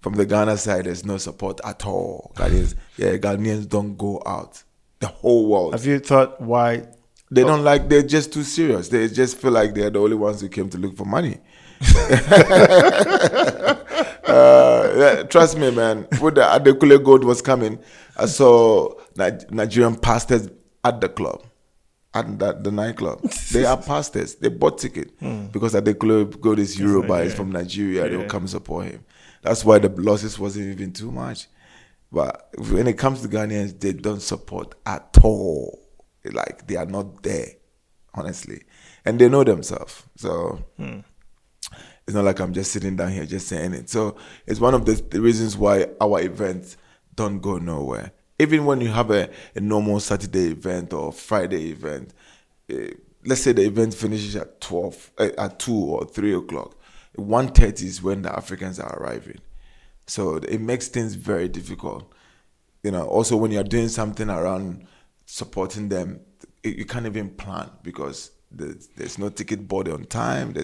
From the Ghana side, there's no support at all. Ghanaians don't go out. The whole world. Have you thought why? They don't like, they're just too serious. They just feel like they're the only ones who came to look for money. Trust me, man. When the Adekule Gold was coming, I saw Nigerian pastors at the club, at the nightclub. They are pastors. They bought ticket because Adekule Gold is Yoruba. He's from Nigeria. They will come support him. That's why the losses wasn't even too much. But when it comes to Ghanaians, they don't support at all. Like, they are not there, honestly. And they know themselves. So it's not like I'm just sitting down here just saying it. So it's one of the reasons why our events don't go nowhere. Even when you have a normal Saturday event or Friday event, let's say the event finishes at 2 or 3 o'clock. 1:30 is when the Africans are arriving. So it makes things very difficult. You know, also when you're doing something around supporting them, you can't even plan because there's no ticket board on time.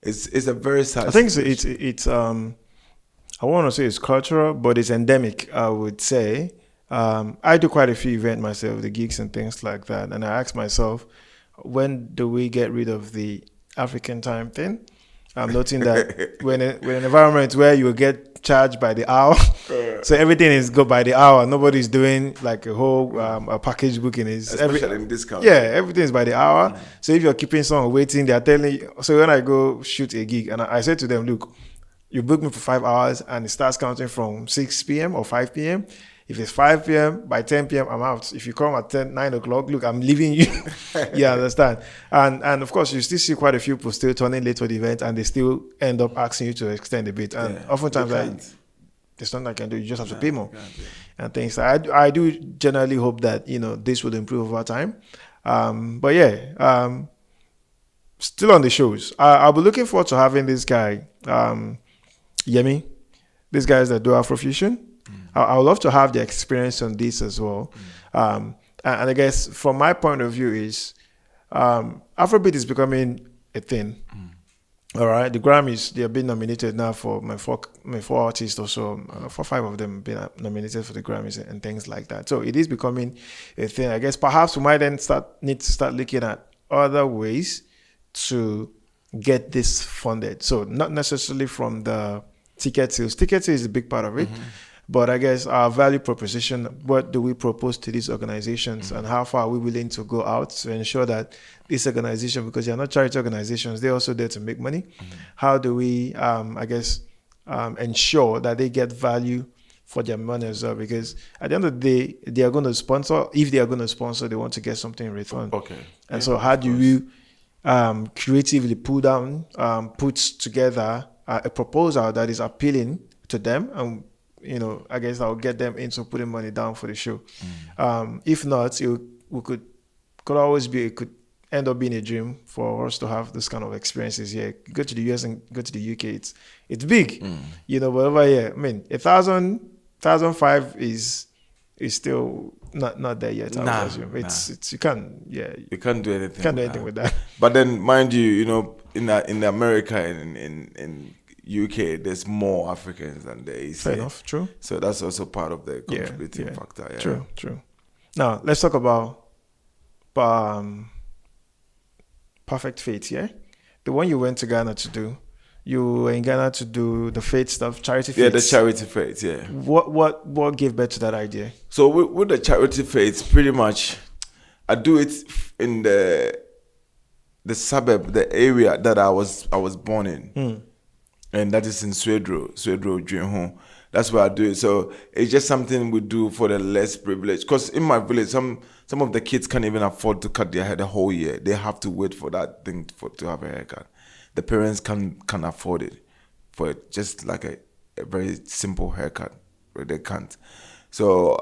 It's a very sad. I think it's I want to say it's cultural, but it's endemic. I would say I do quite a few events myself, the gigs and things like that, and I ask myself, when do we get rid of the African time thing? I'm noting that when an environment where you get charged by the hour, so everything is go by the hour. Nobody's doing like a whole a package booking. Especially in this country. Yeah, everything is by the hour. So if you're keeping someone waiting, they're telling you. So when I go shoot a gig, and I say to them, look, you book me for 5 hours, and it starts counting from 6 p.m. or 5 p.m. If it's 5 p.m., by 10 p.m., I'm out. If you come at 9 o'clock, look, I'm leaving you. You understand? And of course, you still see quite a few people still turning late for the event, and they still end up asking you to extend a bit. And oftentimes, there's nothing I can do. You just have to pay more and things. I do generally hope that, this will improve over time. But yeah, still on the shows. I'll be looking forward to having this guy, Yemi. This guy is that do Afrofusion. I would love to have the experience on this as well. And I guess from my point of view is Afrobeat is becoming a thing. All right. The Grammys, they have been nominated now for my four artists or so. 5 of them have been nominated for the Grammys and things like that. So it is becoming a thing. I guess perhaps we might then need to start looking at other ways to get this funded. So not necessarily from the ticket sales. Ticket sales is a big part of it. But I guess our value proposition, what do we propose to these organizations and how far are we willing to go out to ensure that this organization, because they're not charity organizations, they're also there to make money. How do we, ensure that they get value for their money as well? Because at the end of the day, they are going to sponsor. If they are going to sponsor, they want to get something in return. Okay. And so how do you creatively put together a proposal that is appealing to them, and I guess that will get them into putting money down for the show. If not, we could always be, it could end up being a dream for us to have this kind of experiences here. Go to the US and go to the UK. It's big, but over here, I mean, 1,005 is still not there yet. I would assume it's you can't do anything. Can't do anything with that. But then, mind you, in America and in UK, there's more Africans than there is. Fair enough. True. So that's also part of the contributing factor. Yeah. True. Now let's talk about Perfect Faith. Yeah, the one you went to Ghana to do. You were in Ghana to do the faith stuff, charity faith. Yeah, the charity faith, yeah. What gave birth to that idea? So with the charity faith, pretty much, I do it in the suburb, the area that I was born in, and that is in Swedro, Dwinhu. That's where I do it. So it's just something we do for the less privileged. Because in my village, some of the kids can't even afford to cut their hair the whole year. They have to wait for that thing to have a haircut. The parents can afford it for just like a very simple haircut, but they can't. So,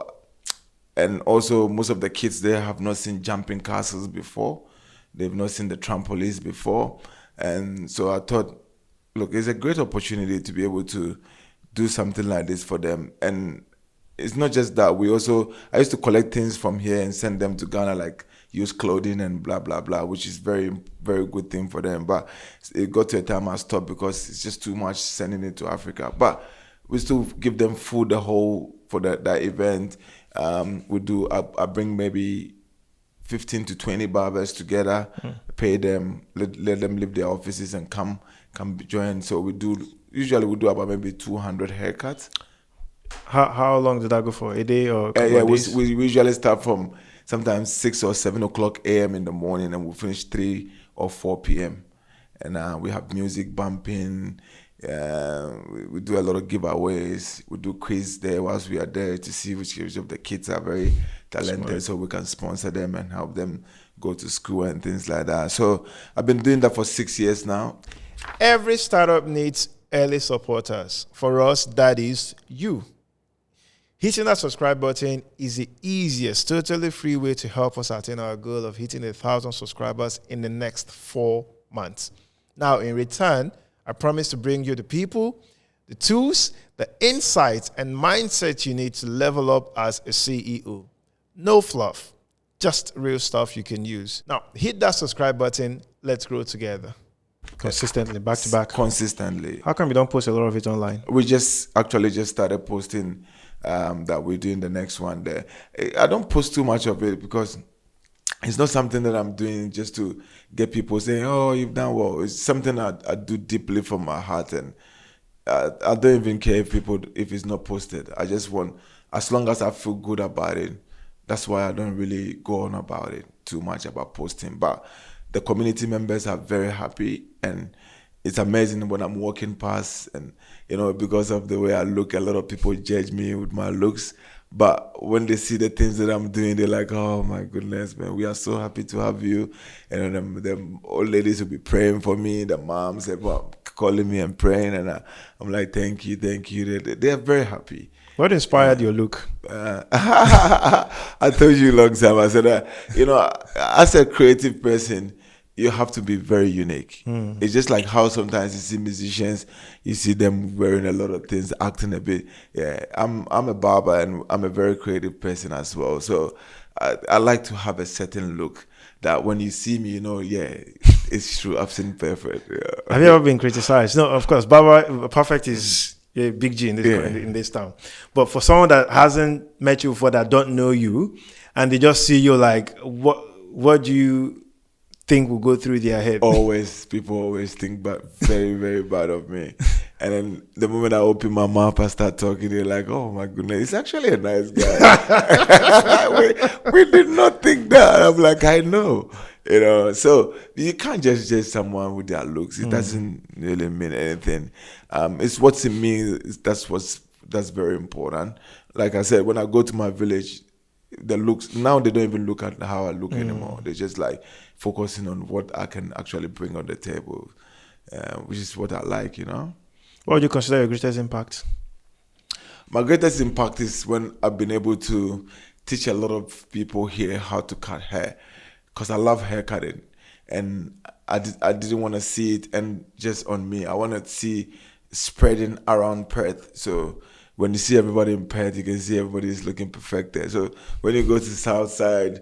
and also most of the kids there have not seen jumping castles before. They've not seen the trampolines before. And so I thought, look, it's a great opportunity to be able to do something like this for them. And it's not just that. I used to collect things from here and send them to Ghana, like use clothing and blah, blah, blah, which is very, very good thing for them. But it got to a time I stopped because it's just too much sending it to Africa. But we still give them food for that event. I bring maybe 15 to 20 barbers together, pay them, let them leave their offices and come join. So usually we do about maybe 200 haircuts. How long did that go for? A day or a couple of days? We usually start from sometimes 6 or 7 o'clock a.m. in the morning, and we finish 3 or 4 p.m. And we have music bumping. We do a lot of giveaways. We do quiz there whilst we are there to see which of the kids are very talented. Smart. So we can sponsor them and help them go to school and things like that. So I've been doing that for 6 years now. Every startup needs early supporters. For us, that is you. Hitting that subscribe button is the easiest, totally free way to help us attain our goal of hitting 1,000 subscribers in the next 4 months. Now, in return, I promise to bring you the people, the tools, the insights, and mindset you need to level up as a CEO. No fluff, just real stuff you can use. Now, hit that subscribe button. Let's grow together. Consistently, back to back. Consistently. How come you don't post a lot of it online? We just started posting that we're doing the next one there. I don't post too much of it because it's not something that I'm doing just to get people saying, oh, you've done well. It's something I do deeply from my heart, and I don't even care if it's not posted. I just want, as long as I feel good about it, that's why I don't really go on about it too much about posting. But the community members are very happy, and it's amazing when I'm walking past, and because of the way I look, a lot of people judge me with my looks. But when they see the things that I'm doing, they're like, oh my goodness, man, we are so happy to have you. And the old ladies will be praying for me, the moms are calling me and praying, and I'm like, thank you. They are very happy. What inspired your look? I told you a long time. I said that, as a creative person, you have to be very unique. It's just like how sometimes you see musicians, you see them wearing a lot of things, acting a bit. Yeah, I'm a barber, and I'm a very creative person as well. So I like to have a certain look that when you see me, it's true. I've seen perfect. Yeah. Have you ever been criticized? No, of course. Barber Perfect is a big G in this town. But for someone that hasn't met you before, that don't know you, and they just see you, like, what do you think will go through their head? People always think very, very bad of me. And then the moment I open my mouth, I start talking, they're like, oh my goodness, he's actually a nice guy. we did not think that. I'm like, I know. So you can't just judge someone with their looks. It doesn't really mean anything. It's what's in me. That's very important. Like I said, when I go to my village, the looks, now they don't even look at how I look anymore. They're just like focusing on what I can actually bring on the table, which is what I like, What would you consider your greatest impact? My greatest impact is when I've been able to teach a lot of people here how to cut hair, because I love hair cutting, and I didn't want to see it and just on me. I want to see spreading around Perth. So when you see everybody in Perth, you can see everybody is looking perfect there. So when you go to Southside,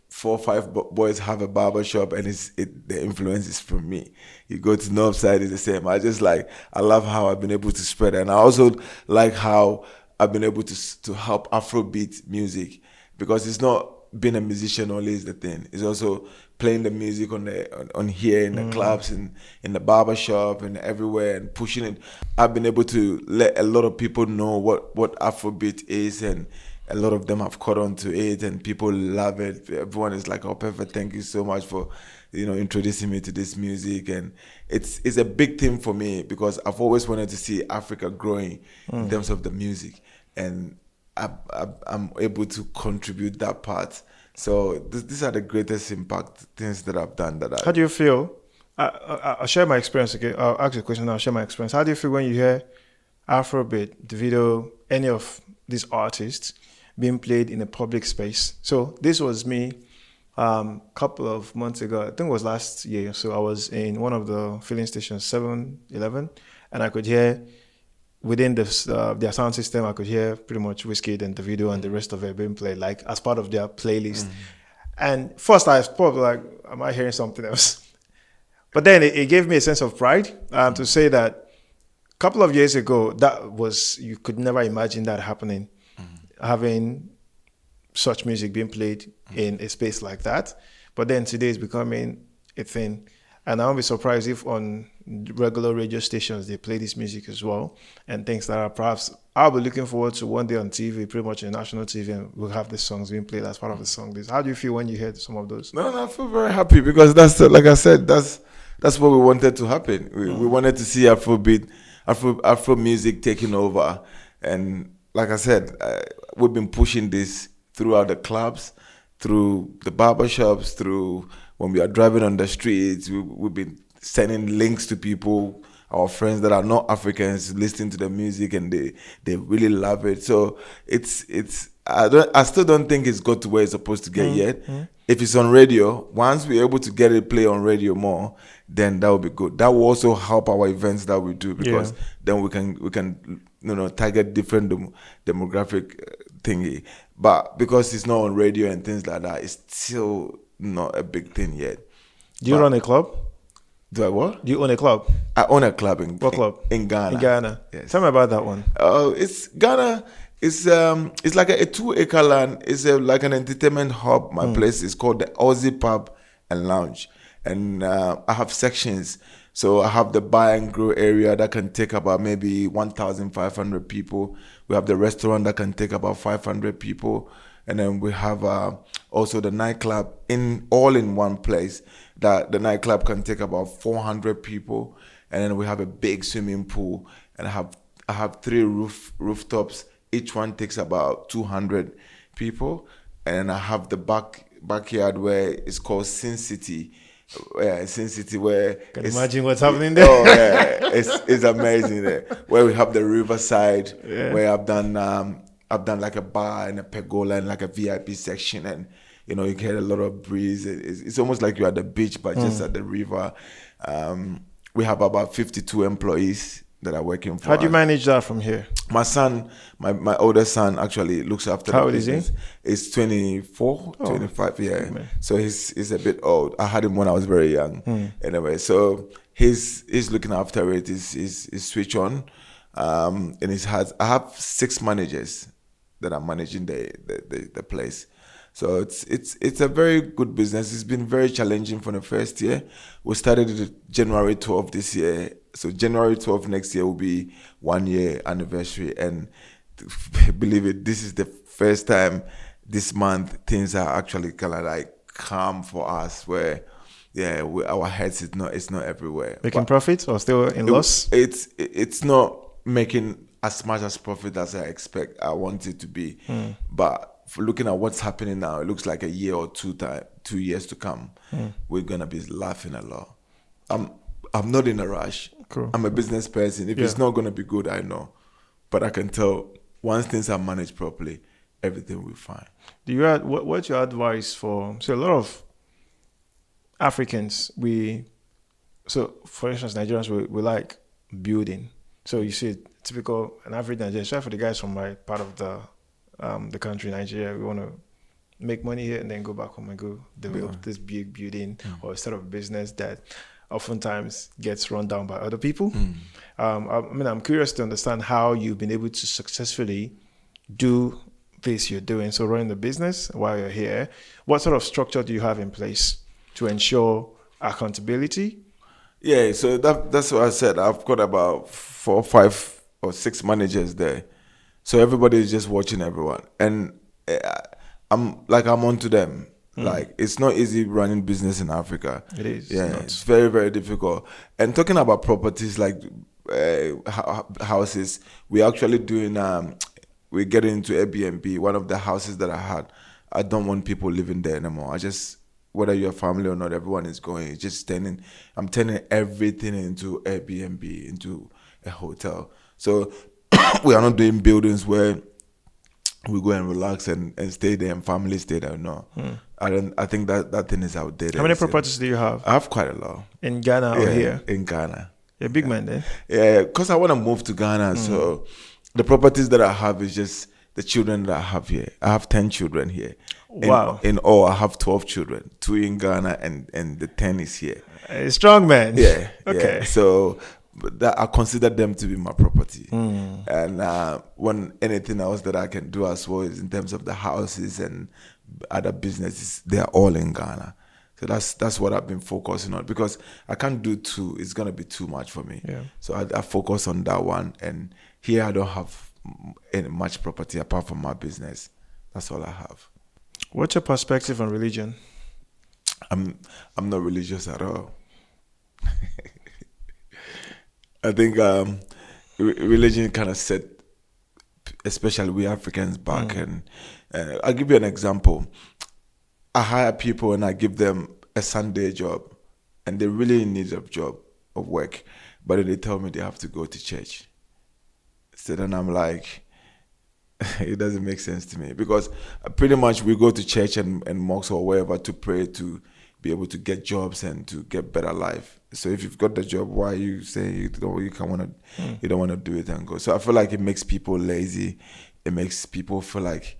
4 or 5 boys have a barber shop, and the influence is from me. You go to Northside, it's the same. I love how I've been able to spread it. And I also like how I've been able to help Afrobeat music, because it's not being a musician only is the thing. It's also playing the music on here in the clubs and in the barbershop and everywhere, and pushing it. I've been able to let a lot of people know what Afrobeat is, and a lot of them have caught on to it, and people love it. Everyone is like, "Oh, perfect! Thank you so much for, introducing me to this music." And it's a big thing for me, because I've always wanted to see Africa growing in terms of the music, and I'm able to contribute that part. So these are the greatest impact things that I've done. How do you feel? I'll share my experience. Okay, I'll ask you a question. I'll share my experience. How do you feel when you hear Afrobeat, Davido, any of these artists being played in a public space? So this was me couple of months ago. I think it was last year. So I was in one of the filling stations, 7-Eleven, and I could hear within their sound system, I could hear pretty much Wizkid and Davido and the rest of it being played, like as part of their playlist. And first I was probably like, am I hearing something else? But then it gave me a sense of pride to say that a couple of years ago, you could never imagine that happening, having such music being played in a space like that. But then today it's becoming a thing. And I won't be surprised if on regular radio stations they play this music as well, and things that are perhaps I'll be looking forward to one day on TV, pretty much on national TV, and we'll have the songs being played as part of the song. How do you feel when you hear some of those? No, I feel very happy, because that's like I said, that's what we wanted to happen. We wanted to see Afrobeat, Afro music taking over, and like I said, we've been pushing this throughout the clubs, through the barbershops, through when we are driving on the streets. We've been sending links to people, our friends that are not Africans, listening to the music, and they really love it. So I still don't think it's got to where it's supposed to get yet. If it's on radio, once we're able to get it play on radio more, then that will be good. That will also help our events that we do, because then we can target different demographic thingy. But because it's not on radio and things like that, it's still not a big thing yet. Do you run a club? Do I what? Do you own a club? I own a club in club? In Ghana. In Ghana. Yes. Tell me about that one. It's Ghana. It's like a 2-acre land. It's like an entertainment hub. My place is called the Aussie Pub and Lounge, and I have sections. So I have the bar and grill area that can take about maybe 1,500 people. We have the restaurant that can take about 500 people. And then we have also the nightclub all in one place. That the nightclub can take about 400 people. And then we have a big swimming pool. And I have 3 rooftops. Each one takes about 200 people. And then I have the backyard where it's called Sin City. Sin City, where can imagine what's happening there. Oh yeah, it's amazing there. Where we have the riverside, where I've done like a bar and a pergola and like a VIP section, and you get a lot of breeze. It's almost like you're at the beach, but just at the river. We have about 52 employees that are working for us. How do you manage that from here? My son, my older son, actually looks after How the old is business. He's 24, 25, yeah. Man. So he's a bit old. I had him when I was very young. Anyway, so he's looking after it. He's switch on. And I have 6 managers that are managing the place. So it's a very good business. It's been very challenging for the first year. We started it January 12th this year. So January 12th next year will be 1 year anniversary. And believe it, this is the first time this month things are actually kind of like calm for us, where our heads it's not everywhere. Making profit or still in loss? It's not making as much as profit as I want it to be. But for looking at what's happening now, it looks like a year or 2 years to come, we're gonna be laughing a lot. I'm not in a rush. Cool. I'm a business person. If it's not going to be good, I know. But I can tell once things are managed properly, everything will be fine. Do you what's your advice for? So a lot of Africans, for instance, Nigerians, we like building. So you see, typical an average Nigerian, especially for the guys from my part of the country, Nigeria, we want to make money here and then go back home and go develop this big building or a sort of business that oftentimes gets run down by other people. I'm curious to understand how you've been able to successfully do this you're doing. So running the business while you're here, what sort of structure do you have in place to ensure accountability? Yeah, so that's what I said. I've got about 4, 5, or 6 managers there. So everybody is just watching everyone. And I'm onto them. Like, it's not easy running business in Africa. It is. Yeah, it's very, very difficult. And talking about properties like houses, we're actually doing, we're getting into Airbnb. One of the houses that I had, I don't want people living there anymore. Whether you're family or not, everyone is going. It's just I'm turning everything into Airbnb, into a hotel. So we are not doing buildings where we go and relax and stay there and family stay there. No. I think that thing is outdated. How many properties do you have? I have quite a lot. In Ghana or here? In Ghana. You're a big man then? Yeah, because I want to move to Ghana. So the properties that I have is just the children that I have here. I have 10 children here. Wow. In all, I have 12 children. 2 in Ghana and the 10 is here. Strong man. Yeah. Okay. Yeah. So that I consider them to be my property. And when anything else that I can do as well is in terms of the houses and other businesses, they are all in Ghana. So that's what I've been focusing on, because I can't do 2. It's gonna be too much for me. Yeah. So I focus on that one. And here I don't have any much property apart from my business. That's all I have. What's your perspective on religion? I'm not religious at all. I think religion kind of set, especially we Africans, back. And I'll give you an example. I hire people and I give them a Sunday job, and they really need a job of work, but then they tell me they have to go to church. So then I'm like, it doesn't make sense to me, because pretty much we go to church and mosques or wherever to pray to be able to get jobs and to get better life. So if you've got the job, why you say you don't want to do it and go? So I feel like it makes people lazy. It makes people feel like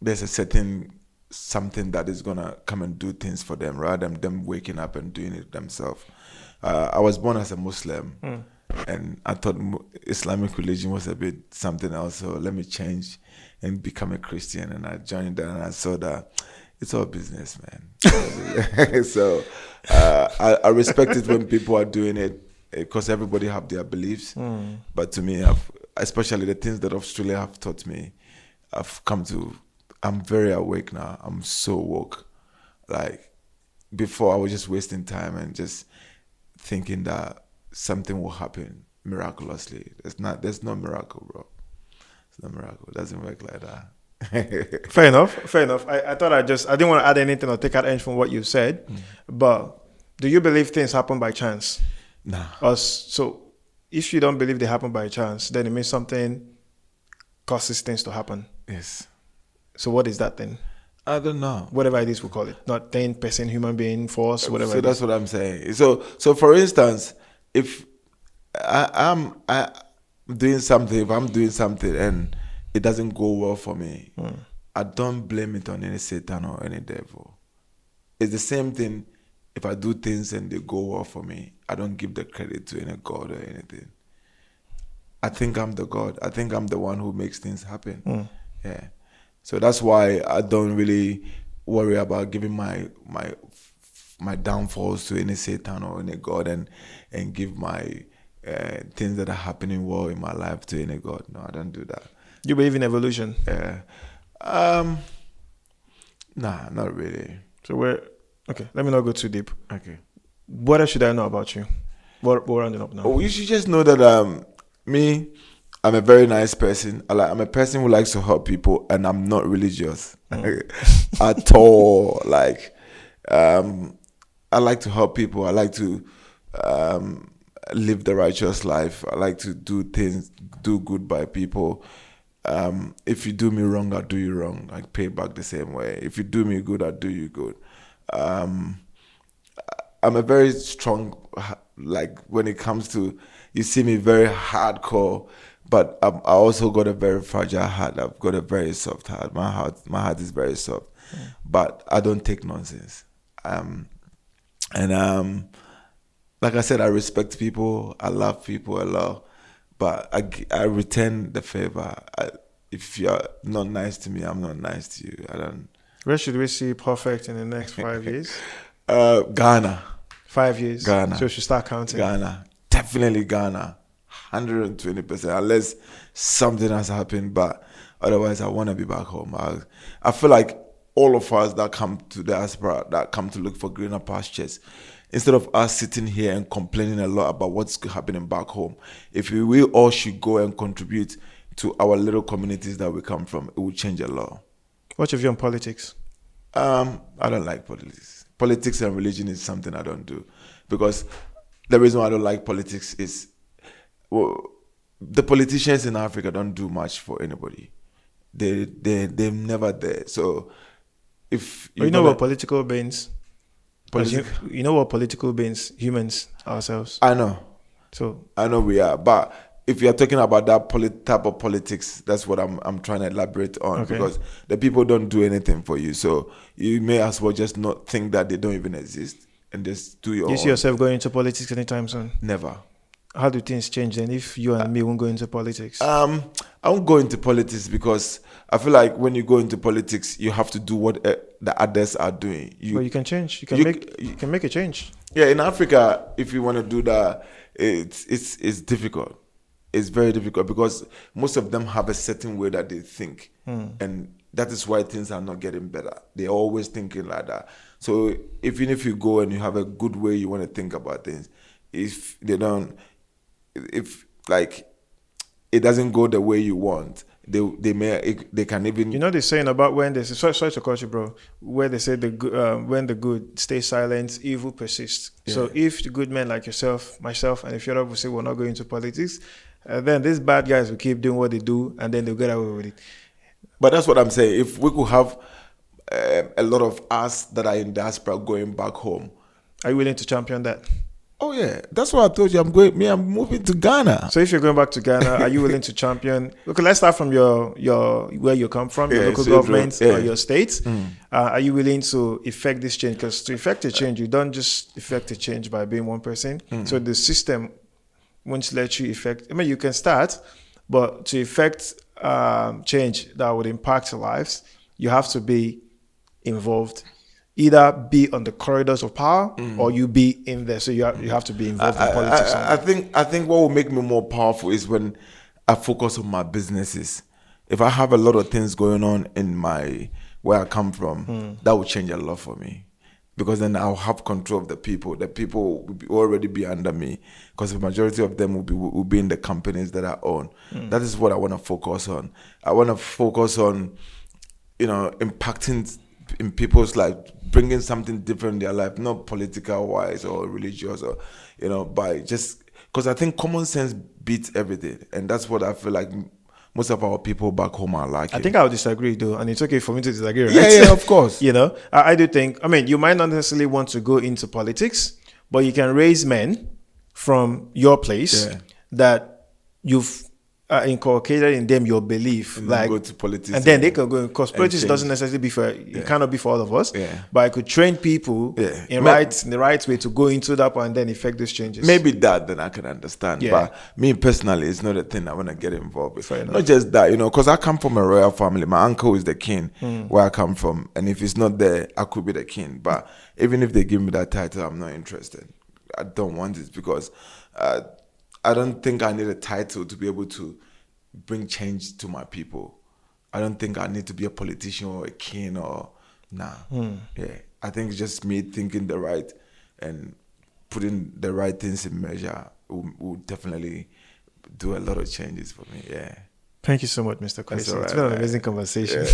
there's a certain something that is gonna come and do things for them rather than them waking up and doing it themselves. I was born as a Muslim. And I thought Islamic religion was a bit something else, so let me change and become a Christian. And I joined that, and I saw that it's all business, man. So I respect it when people are doing it, because everybody have their beliefs. But to me, especially the things that Australia have taught me, I'm very awake now. I'm so woke. Like, before I was just wasting time and just thinking that something will happen miraculously. There's no miracle, bro. It's no miracle. It doesn't work like that. Fair enough. I thought I didn't want to add anything or take out anything from what you said, but do you believe things happen by chance? Nah. So if you don't believe they happen by chance, then it means something causes things to happen. Yes. So what is that then? I don't know. Whatever it is, we call it. Not 10% human being, force, whatever. So that's what I'm saying. So for instance, if I'm doing something and it doesn't go well for me, I don't blame it on any Satan or any devil. It's the same thing. If I do things and they go well for me, I don't give the credit to any God or anything. I think I'm the God. I think I'm the one who makes things happen. Yeah. So that's why I don't really worry about giving my downfalls to any Satan or any God and give my things that are happening well in my life to any God. No, I don't do that. You believe in evolution? Yeah. Nah, not really. So okay, let me not go too deep. Okay. What else should I know about you? We're rounding up now. Oh, you should just know that I'm a very nice person. I'm a person who likes to help people, and I'm not religious at all. Like, I like to help people. I like to live the righteous life. I like to do good by people. If you do me wrong, I'll do you wrong. I pay back the same way. If you do me good, I'll do you good. I'm a very strong, like when it comes to, you see me very hardcore, but I also got a very fragile heart. I've got a very soft heart. My heart is very soft, but I don't take nonsense. Like I said, I respect people. I love people a lot, but I return the favor. If you're not nice to me, I'm not nice to you. I don't. Where should we see Perfect in the next 5 years? Ghana. 5 years. Ghana. So we should start counting. Ghana. Definitely Ghana. 120%. Unless something has happened, but otherwise I want to be back home. I feel like all of us that come to the diaspora, that come to look for greener pastures, instead of us sitting here and complaining a lot about what's happening back home, if we all should go and contribute to our little communities that we come from, it will change a lot. What's your view on politics? I don't like politics. Politics and religion is something I don't do, because the reason why I don't like politics is, well, the politicians in Africa don't do much for anybody. They're never there. So if you know what political beings, you know what political beings, humans ourselves. I know. So I know we are, but if you're talking about that type of politics, that's what I'm trying to elaborate on, because the people don't do anything for you. So you may as well just not think that they don't even exist and just do your own. You see yourself going into politics anytime soon? Never. How do things change then if you and me won't go into politics? I won't go into politics because I feel like when you go into politics, you have to do what the others are doing. But you can change. You can make a change. Yeah, in Africa, if you want to do that, it's difficult. It's very difficult because most of them have a certain way that they think. And that is why things are not getting better. They're always thinking like that. So even if you go and you have a good way you want to think about things, if they don't, if like it doesn't go the way you want, they can even, you know, the saying about when they say, sorry to cut you, bro, where they say when the good stay silent, evil persists. So if the good men like yourself, myself, and if you're will say we're not going into politics, then these bad guys will keep doing what they do, and then they'll get away with it. But that's what I'm saying. If we could have a lot of us that are in diaspora going back home, are you willing to champion that? Oh yeah, that's what I told you. I'm moving to Ghana. So if you're going back to Ghana, are you willing to champion? Okay, let's start from your where you come from, your local government or your state. Are you willing to effect this change? Because to effect a change, you don't just effect a change by being one person. So the system won't let you effect. I mean, you can start, but to effect change that would impact lives, you have to be involved. Either be on the corridors of power or you be in there. So you have to be involved in politics. I think what will make me more powerful is when I focus on my businesses. If I have a lot of things going on in where I come from, that will change a lot for me. Because then I'll have control of the people. The people will already be under me, because the majority of them will be in the companies that I own. That is what I want to focus on. I want to focus on, impacting in people's life, bringing something different in their life, not political wise or religious, or by just because I think common sense beats everything, and that's what I feel like most of our people back home are like. I think I would disagree though, and it's okay for me to disagree, right? Yeah, of course. I do think, you might not necessarily want to go into politics, but you can raise men from your place that you've inculcated in them your belief, and like go to politics, and then they can go, because politics doesn't necessarily be for it cannot be for all of us, but I could train people in the right way to go into that and then effect those changes. Maybe that then I can understand, but me personally, it's not a thing I want to get involved with. Not just that, because I come from a royal family. My uncle is the king where I come from, and if it's not there, I could be the king. But even if they give me that title, I'm not interested. I don't want it, because I don't think I need a title to be able to bring change to my people. I don't think I need to be a politician or a king or I think it's just me thinking the right and putting the right things in measure will definitely do a lot of changes for me. Yeah. Thank you so much, Mr. Kwesi. Right, it's been an amazing conversation.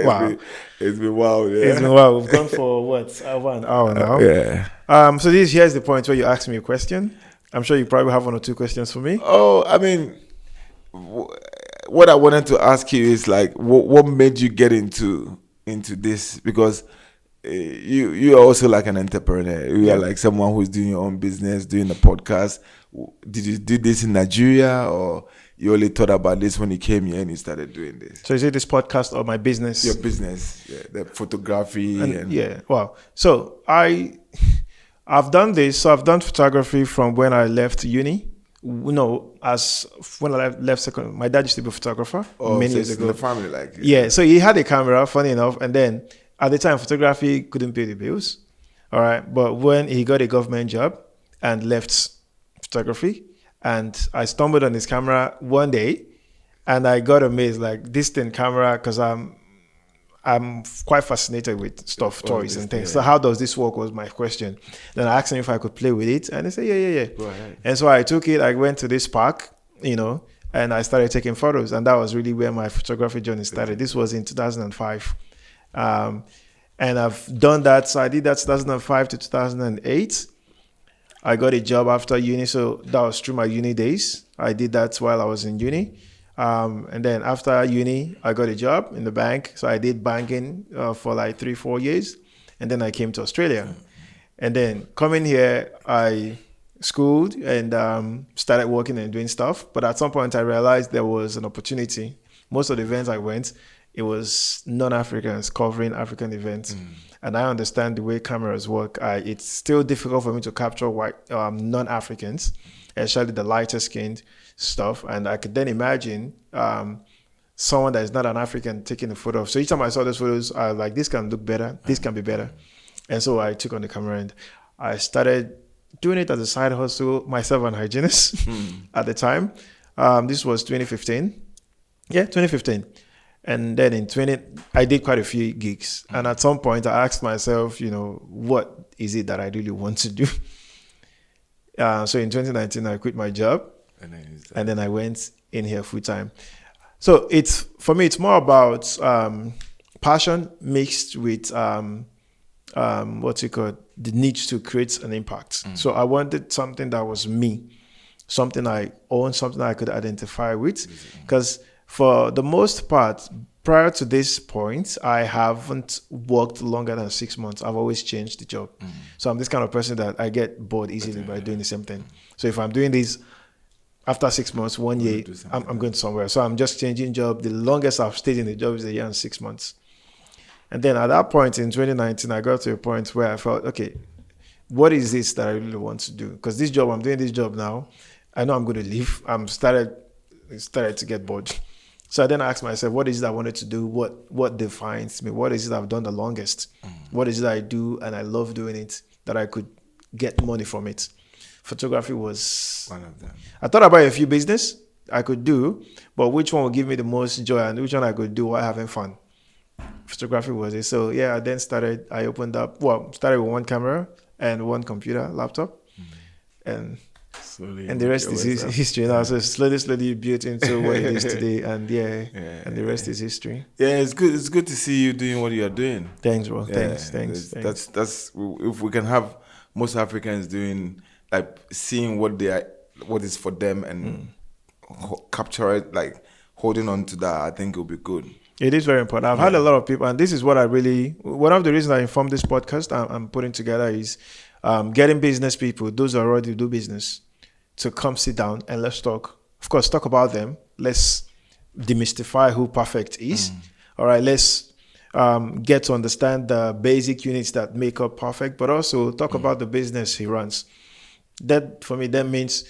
Wow. It's been wild. Yeah. It's been wild. We've gone for 1 hour now. Yeah. So here's the point where you ask me a question. I'm sure you probably have 1 or 2 questions for me. Oh, I mean, what I wanted to ask you is like, what made you get into this? Because you are also like an entrepreneur. You are like someone who's doing your own business, doing a podcast. Did you do this in Nigeria, or you only thought about this when you came here and you started doing this? So is it this podcast or my business? Your business, the photography and yeah. Wow. So I've done this. So I've done photography from when I left uni. As when I left second, my dad used to be a photographer many years ago. The family, like yeah. So he had a camera, funny enough, and then at the time, photography couldn't pay the bills. All right, but when he got a government job and left photography, and I stumbled on his camera one day, and I got amazed, like this thing camera, because I'm quite fascinated with stuff, toys and things. So how does this work was my question. Then I asked him if I could play with it, and he said, yeah. Go ahead. And so I took it. I went to this park, and I started taking photos, and that was really where my photography journey started. This was in 2005, and I've done that. So I did that 2005 to 2008. I got a job after uni, so that was through my uni days. I did that while I was in uni. And then after uni, I got a job in the bank. So I did banking for like 3-4 years. And then I came to Australia. And then coming here, I schooled and started working and doing stuff. But at some point, I realized there was an opportunity. Most of the events I went, it was non-Africans covering African events. And I understand the way cameras work. It's still difficult for me to capture white non-Africans, especially the lighter skinned stuff. And I could then imagine someone that is not an African taking a photo. So each time I saw those photos, I was like, this can look better. This can be better. And so I took on the camera and I started doing it as a side hustle, myself and hygienist at the time. This was 2015. Yeah, 2015. And then I did quite a few gigs. And at some point I asked myself, what is it that I really want to do? So in 2019, I quit my job. And then I went in here full time. So for me, it's more about passion mixed with the need to create an impact. So I wanted something that was me, something I own, something I could identify with. Because for the most part, prior to this point, I haven't worked longer than 6 months. I've always changed the job. So I'm this kind of person that I get bored easily by doing the same thing. So if I'm doing this, after 6 months, 1 year, I'm going somewhere. So I'm just changing job. The longest I've stayed in the job is 1 year and 6 months. And then at that point in 2019, I got to a point where I felt, okay, what is this that I really want to do? Because this job, I'm doing this job now. I know I'm going to leave. I'm started to get bored. So then I asked myself, what is it I wanted to do? What defines me? What is it I've done the longest? What is it I do and I love doing it, that I could get money from it? Photography was one of them. I thought about a few business I could do, but which one would give me the most joy and which one I could do while having fun? Photography was it. So yeah, I then started with 1 camera and 1 computer, laptop. And the rest is history now. So slowly built into what it is today. And and the rest is history. Yeah, it's good. It's good to see you doing what you are doing. Thanks, bro. Thanks. That's if we can have most Africans doing, like, seeing what is for them and capture it, like holding on to that, I think it'll be good. It is very important. I've had a lot of people, and this is what one of the reasons I informed this podcast I'm putting together is getting business people, those who already do business, to come sit down and let's talk. Of course, talk about them. Let's demystify who perfect is. All right, let's get to understand the basic units that make up perfect, but also talk about the business he runs. That, for me, that means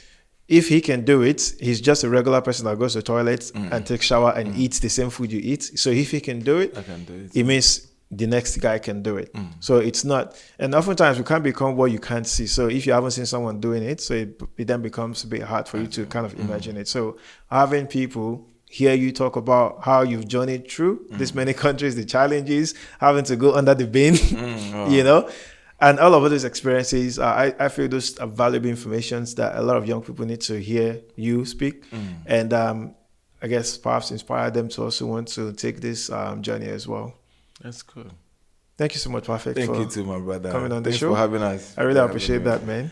if he can do it, he's just a regular person that goes to the toilet and takes shower and eats the same food you eat. So if he can do it, it means the next guy can do it. So it's not, and oftentimes we can't become what you can't see. So if you haven't seen someone doing it, so it then becomes a bit hard for you to kind of imagine it. So having people hear you talk about how you've journeyed through this many countries, the challenges, having to go under the bin, and all of those experiences, I feel those are valuable information that a lot of young people need to hear you speak. And I guess perhaps inspire them to also want to take this journey as well. That's cool. Thank you so much, Perfect. Thank you too, my brother. Coming on the show. Thanks for having us. I really appreciate that, man.